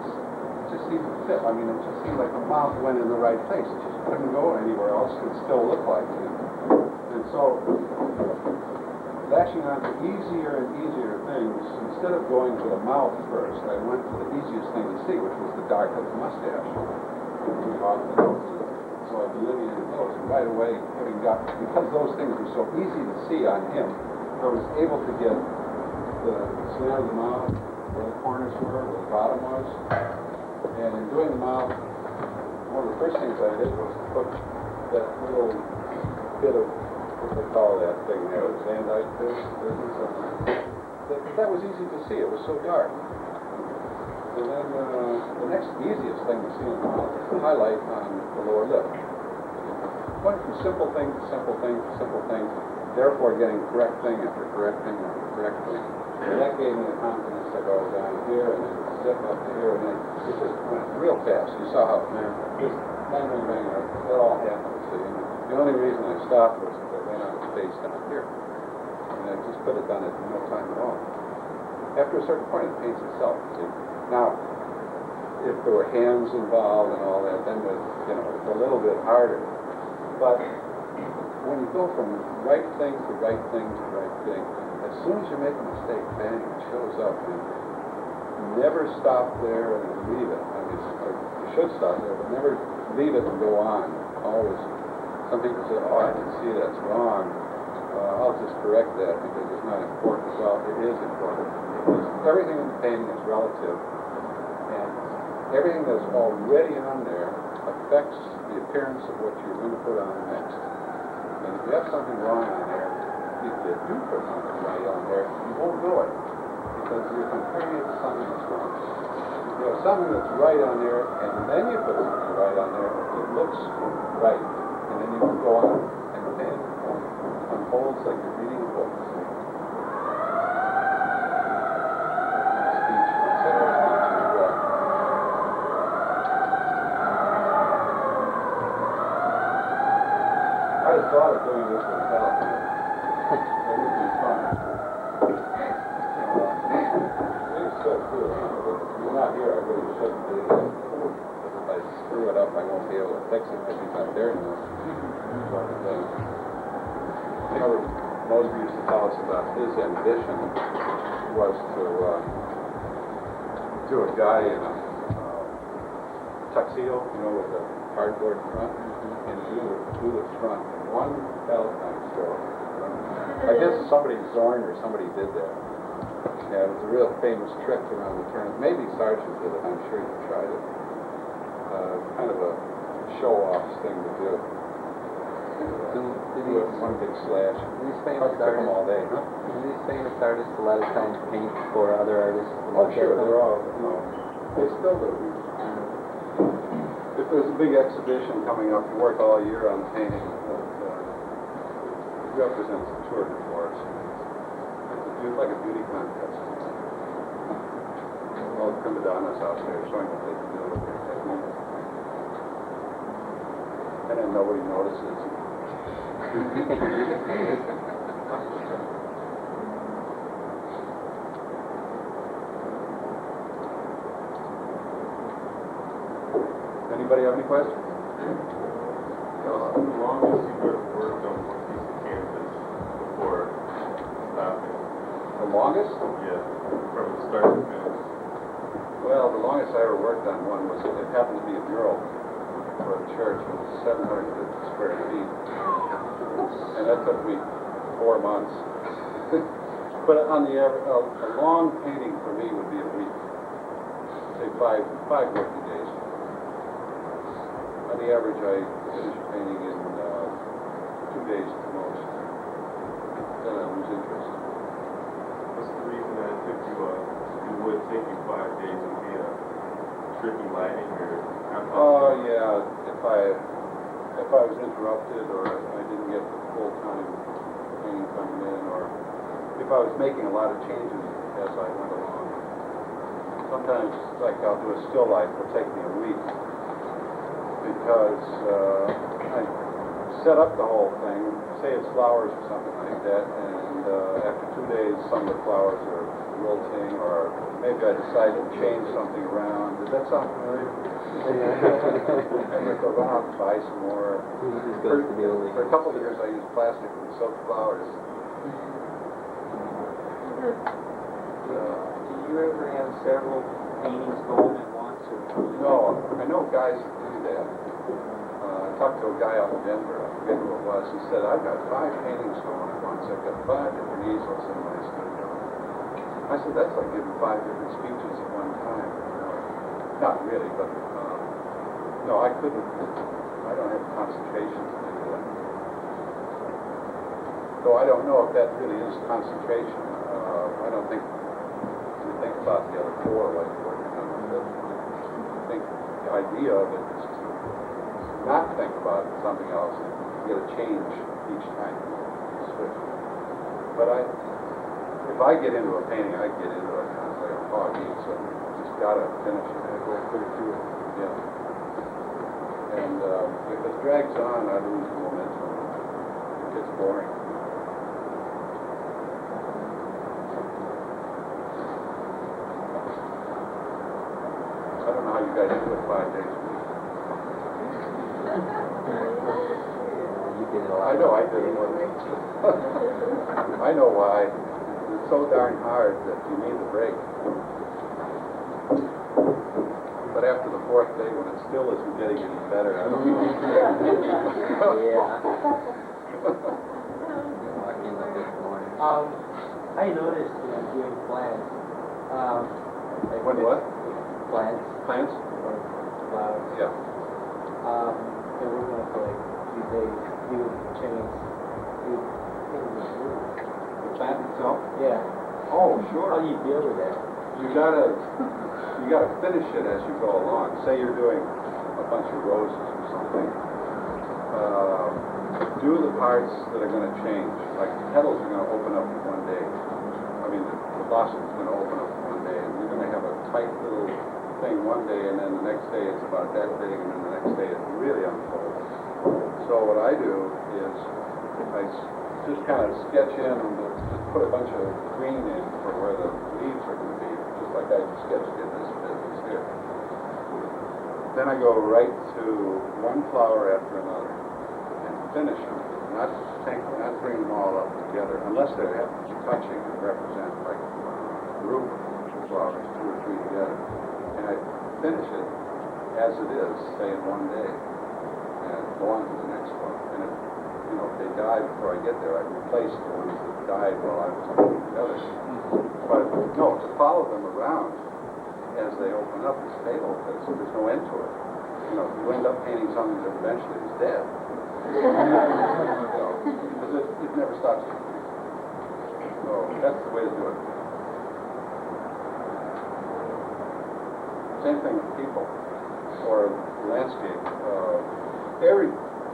fit. I mean, it just seemed like the mouth went in the right place. It just couldn't go anywhere else and still look like it. And so, latching on to easier and easier things, instead of going to the mouth first, I went to the easiest thing to see, which was the dark of the mustache. So I delineated those. And right away, because those things were so easy to see on him, I was able to get the slant of the mouth, where the corners were, where the bottom was. And in doing the mouth, one of the first things I did was to put that little bit of, what they call that thing there, Zandite business. That was easy to see. It was so dark. And then the next easiest thing to see in the mouth is the highlight on the lower lip. Going from simple thing to simple thing to simple thing, therefore getting correct thing after correct thing after correct thing. And that gave me the confidence to go down here and then zip up to here, and then it just went real fast. You saw how just bang, bang, bang, that all happened. See? And the only reason I stopped was because I ran out of space down here. And I just could have done it in no time at all. After a certain point, it paints itself. See? Now, if there were hands involved and all that, then it's a little bit harder. But when you go from right thing to right thing to right thing, as soon as you make a mistake, bang, it shows up. And never stop there and leave it. I mean, you should stop there, but never leave it and go on. Always. Some people say, oh, I can see that's wrong. I'll just correct that because it's not important. Well, it is important. Because everything in the painting is relative. And everything that's already on there affects the appearance of what you're going to put on next. And if you have something wrong on there, if you do put something right on there, you won't know it, because you're comparing it to something that's wrong. If you have something that's right on there, and then you put something right on there, it looks right. And then you can go on and paint unfolds like you're reading a book. I thought of doing this myself. It would be fun. It's so cool. If you're not here, I really shouldn't do it. If I screw it up, I won't be able to fix it because he's not there anymore. Remember, Mosby used to tell us about his ambition was to do a guy in a tuxedo, you know, with a cardboard front, and do the front in one Valentine store. I guess somebody, Zorn or somebody did that. Yeah, it was a real famous trick around the turn. Maybe Sargent did it, I'm sure he tried it. Kind of a show-off thing to do. Do it in one big slash. These famous Probably took them all day, huh? These famous artists a lot of times paint for other artists. Oh, sure, they're all, no, they still do. If there's a big exhibition coming up, you work all year on painting that represents the tour de force. It's like a beauty contest. All the prima donnas out there showing what they can do with their technique. And then nobody notices. Anybody have any questions? The longest you've ever worked on one piece of canvas before stopping? The longest? Yeah, from the start to finish. Well, the longest I ever worked on one was, it happened to be a mural for a church. It was 750 square feet. And that took me 4 months. But on the average, a long painting for me would be a week. Say five working days. On the average, I finish painting in 2 days at the most. Then I lose interest. What's the reason that it took you, it would take you 5 days to be a tricky lighting or? Oh, yeah, if I was interrupted or I didn't get the full-time painting coming in, or if I was making a lot of changes as I went along. Sometimes, like, I'll do a still life, it'll take me a week because I set up the whole thing, say it's flowers or something like that, and after 2 days some of the flowers are wilting, or maybe I decide to change something around. Does that sound familiar? And I go around and buy some more. For a couple of years I used plastic and silk flowers. Do you ever have several paintings going at once? No, I know guys who do that. I talked to a guy out in Denver, I forget who it was. He said, I've got 5 paintings going at once. I've got 5 different easels in my studio. I said, that's like giving 5 different speeches at one time. Not really, but no, I couldn't. I don't have concentration to do that. Though I don't know if that really is concentration. I don't think you think about the other 4 like you're working on it. I think the idea of it is to not think about something else and get a change each time you switch. But if I get into a painting, I get into it kind of like a hog eat, so you just gotta finish it. I go clear through it. Yeah. And if it drags on, I lose the momentum. It gets boring. I don't know how you guys do it 5 days a week. I know I did it once. I know why. It's so darn hard that you need the break. But after the 4th day, when it still isn't getting any better, I don't know. I noticed doing plants. When what? Plants. Plants? clouds. Yeah. And we're gonna like, he would change, he would paint the roof. The plant itself? Yeah. Oh, How sure. do you deal with that? You gotta finish it as you go along. Say you're doing a bunch of roses or something. Do the parts that are gonna change. Like the petals are gonna open up one day. I mean, the blossom's gonna open up one day, and you're gonna have a tight little thing one day, and then the next day it's about that big, and then the next day it really unfolds. So what I do is just kind of sketch in and just put a bunch of green in for where the leaves are going to be, just like I sketched in this business here. Then I go right to one flower after another and finish them, not bring them all up together, unless they have to be touching and represent like group flowers, 2 or 3 together. And I finish it as it is, say in one day, and go on to the next one. And if, if they die before I get there, I replace the ones that died while I was putting the others. But no, to follow them around as they open up is fatal, because there's no end to it. You end up painting something that eventually is dead. Because it never stops. So that's the way to do it. Same thing with people or landscape.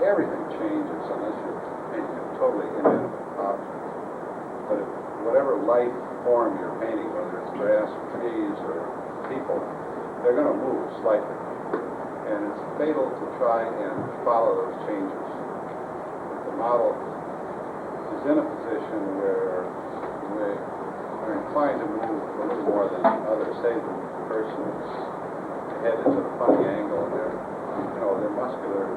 Everything changes unless you're painting a totally inanimate object. But if whatever life form you're painting, whether it's grass, or trees, or people, they're going to move slightly. And it's fatal to try and follow those changes. If the model is in a position where they're inclined to move a little more than others, say the person's head is at a funny angle and they're muscular,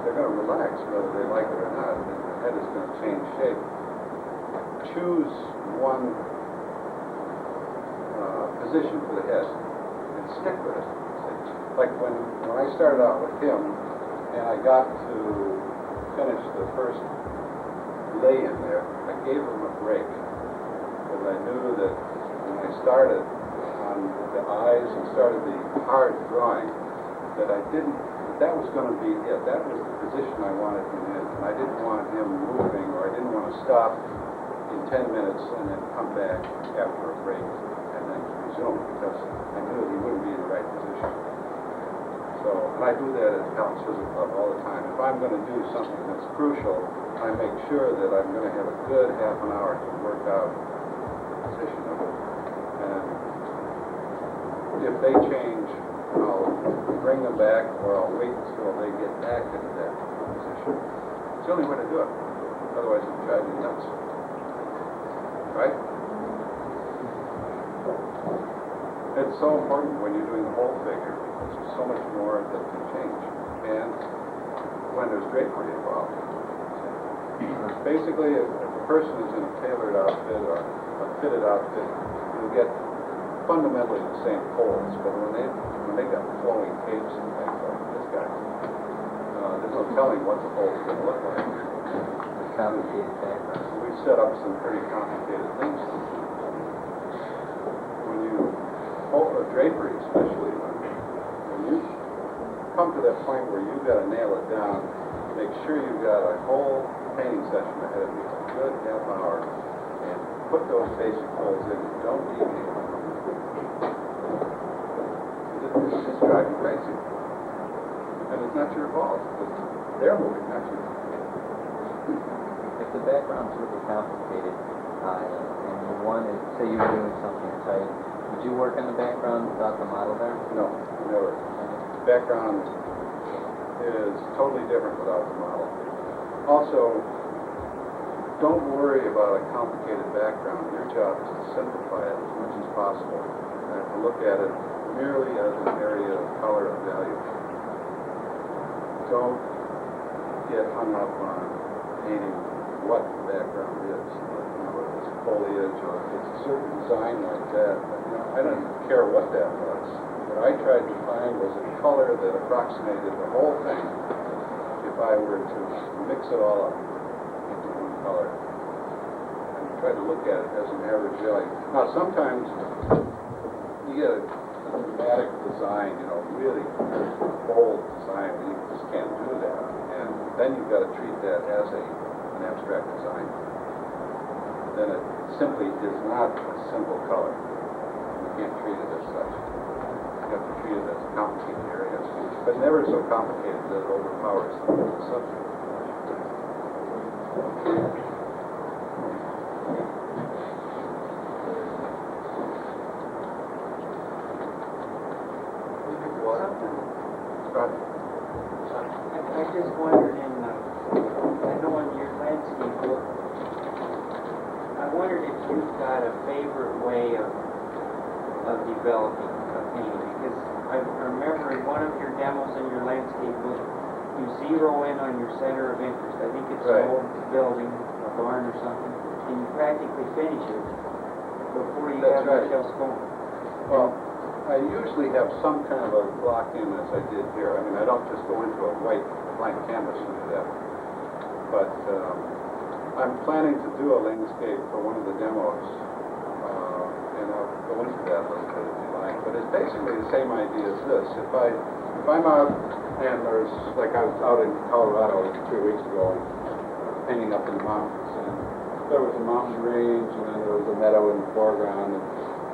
they're going to relax whether they like it or not, and the head is going to change shape. Choose one position for the head and stick with it. Like when I started out with him and I got to finish the first lay in there, I gave him a break because I knew that when I started on the eyes and started the hard drawing, that that was going to be it. That was the position I wanted him in. And I didn't want him moving, or I didn't want to stop in 10 minutes and then come back after a break and then resume, because I knew that he wouldn't be in the right position. So, and I do that at Captions Club all the time. If I'm going to do something that's crucial, I make sure that I'm going to have a good half an hour to work out the position of it. And if they change, I'll bring them back, or I'll wait until they get back into that position. It's the only way to do it. Otherwise, it'll drive you nuts. Right? It's so important when you're doing the whole figure. There's so much more that can change. And when there's drapery involved. Basically, if a person is in a tailored outfit or a fitted outfit, you'll get fundamentally the same folds. But when they got flowing capes and things like this guy, there's no telling what the fold's going to look like. Complicated background. We set up some pretty complicated things. When you hold a drapery, especially when you come to that point where you've got to nail it down, make sure you've got a whole painting session ahead of you, a good half hour, and put those basic folds in. Don't deviate. It'll just drive you crazy. And it's not your fault. They're moving, not you. If the background's really complicated, and you wanted, say you were doing something tight, would you work on the background without the model there? No, never. Background is totally different without the model. Also, don't worry about a complicated background. Your job is to simplify it as much as possible and to look at it merely as an area of color and value. Don't get hung up on painting what the background is. Whether it's foliage or if it's a certain design like that. I don't care what that was. What I tried to find was a color that approximated the whole thing if I were to mix it all up into one color and try to look at it as an average value. Now sometimes you get a dramatic design, you know, really bold design, you just can't do that. And then you've got to treat that as an abstract design. Then it simply is not a simple color. You can't treat it as such. You have to treat it as a complicated area, but never so complicated that it overpowers the subject. I just wondered I know in your landscape book, I wondered if you've got a favorite way of developing a painting, because I remember in one of your demos in your landscape book, you zero in on your center of interest. I think it's Right. an old building, a barn or something, and you practically finish it before you That's have much right. else going. Well, I usually have some kind of a block in as I did here. I mean, I don't just go into a white blank canvas and do that. But I'm planning to do a landscape for one of the demos, and I'll go into that a little bit if you like. But it's basically the same idea as this. If I'm out and there's, like I was out in Colorado 3 weeks ago, painting up in the mountains, and there was a mountain range, and then there was a meadow in the foreground. And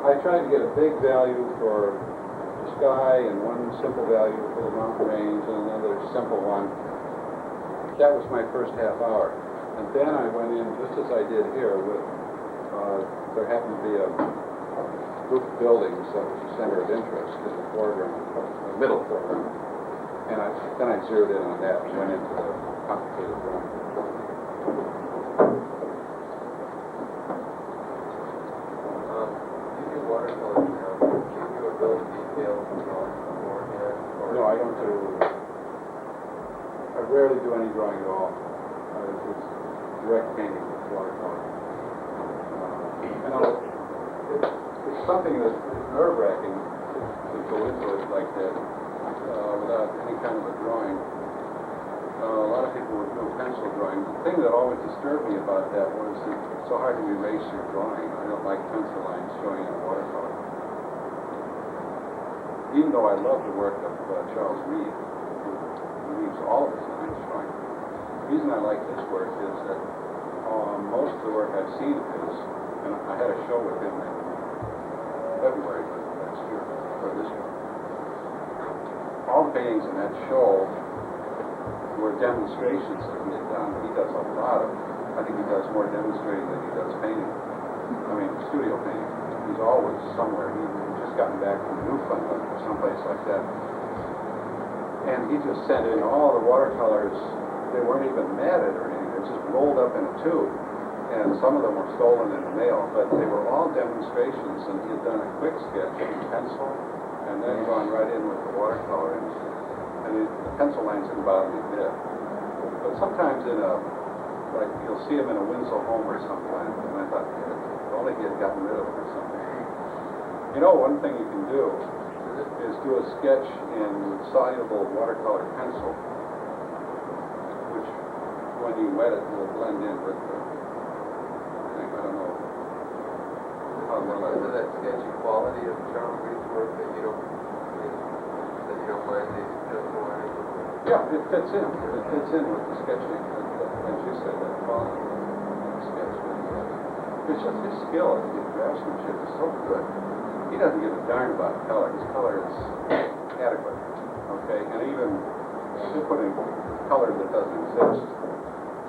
I tried to get a big value for the sky and one simple value for the mountain range and another simple one. That was my first half hour. And then I went in, just as I did here, with, there happened to be a group of buildings that was the center of interest in the foreground, the middle foreground. And then I zeroed in on that and went into the complicated drawing. Watercolor now, give you a real detailed drawing beforehand? No, I don't do, I rarely do any drawing at all. It's direct painting with watercolor. You know, it's something that is nerve-wracking to go into it like that without any kind of a drawing. A lot of people would do a pencil drawing. The thing that always disturbed me about that was that it's so hard to erase your drawing. I don't like pencil lines showing in watercolor. Even though I love the work of Charles Reed, who leaves all of his lines showing. The reason I like his work is that most of the work I've seen of his, and I had a show with him in February of last year, or this year. All the paintings in that show were demonstrations that he had done. He does a lot of, I think he does more demonstrating than he does painting. I mean, studio painting. He's always somewhere. He's just gotten back from Newfoundland or someplace like that. And he just sent in all the watercolors. They weren't even matted or anything. They were just rolled up in a tube. And some of them were stolen in the mail, but they were all demonstrations, and he had done a quick sketch in pencil and then gone right in with the watercolor. And the pencil lines didn't bother me a bit. But sometimes like you'll see him in a Winslow home or sometime, and I thought, if only he had gotten rid of it or something. You know, one thing you can do is do a sketch in soluble watercolor pencil, which, when you wet it, will blend in with the thing. I don't know how well Is it that sketchy quality of Charles Reed's work that you don't mind these pencil lines? Yeah, it fits in. It fits in with the sketching. As you said, that quality of the sketch. It's just his skill at the draftsmanship is so good. He doesn't give a darn about color. His color is adequate. Okay? And even just putting color that doesn't exist,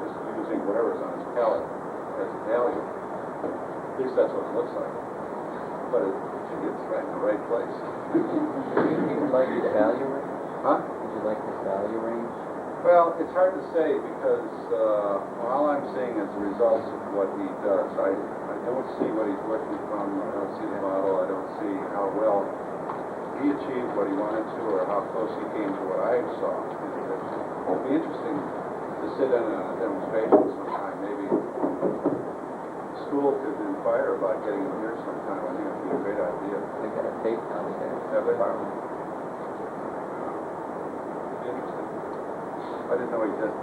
just using whatever's on his palette as a value. At least that's what it looks like. But it's right in the right place. Did you like his value range? Huh? Did you like his value range? Well, it's hard to say because all I'm seeing is the results of what he does. I don't see what he's working from. I don't see the model. I don't see how well he achieved what he wanted to or how close he came to what I saw. It'd be interesting to sit in on a demonstration sometime. Maybe the school could inquire about getting him here sometime. I think it'd be a great idea. They got a tape downstairs. Have they? Interesting. I didn't know he did.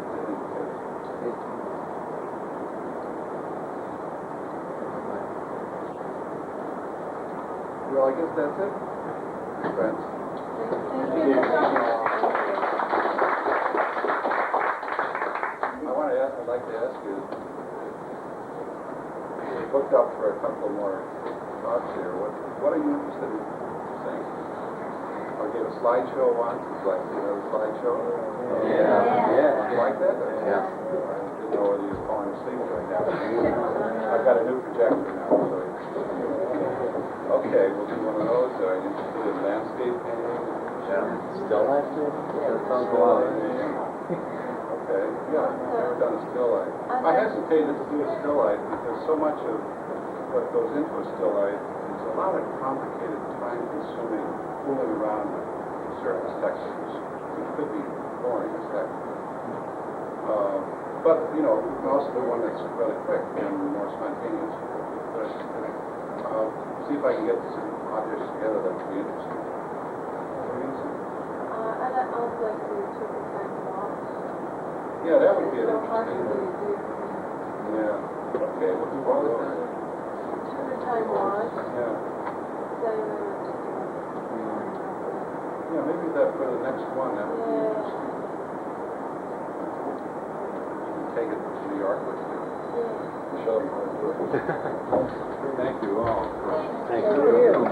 Well, I guess that's it. friends. Thank you. I'd like to ask you, we booked up for a couple more talks here. What are you interested in saying? I'll give a slideshow once. Would you like to see another slideshow? Yeah. You like that? Yeah. I didn't know whether you were falling asleep right now. I've got a new projector now, so. Okay, we'll do one of those. Are you interested in landscape painting? Still life? Yeah, that sounds wild. Okay, yeah, I've never done a still life. I hesitated to do a still life because so much of what goes into a still life is a lot of complicated, time-consuming, fooling around with surface textures, which could be boring as heck. But, you know, we can also do one that's rather quick and more spontaneous. But I'll see if I can get some objects together that would be interesting. I'd also like to take the time to watch. Yeah, that would be an So hard interesting for me one. to do. Yeah, okay, we'll do all of those. Take the time to watch. Yeah. Yeah, maybe that for the next one, that would be interesting. You can take it to New York with you. Show them how to do it. Thank you all. Thank you.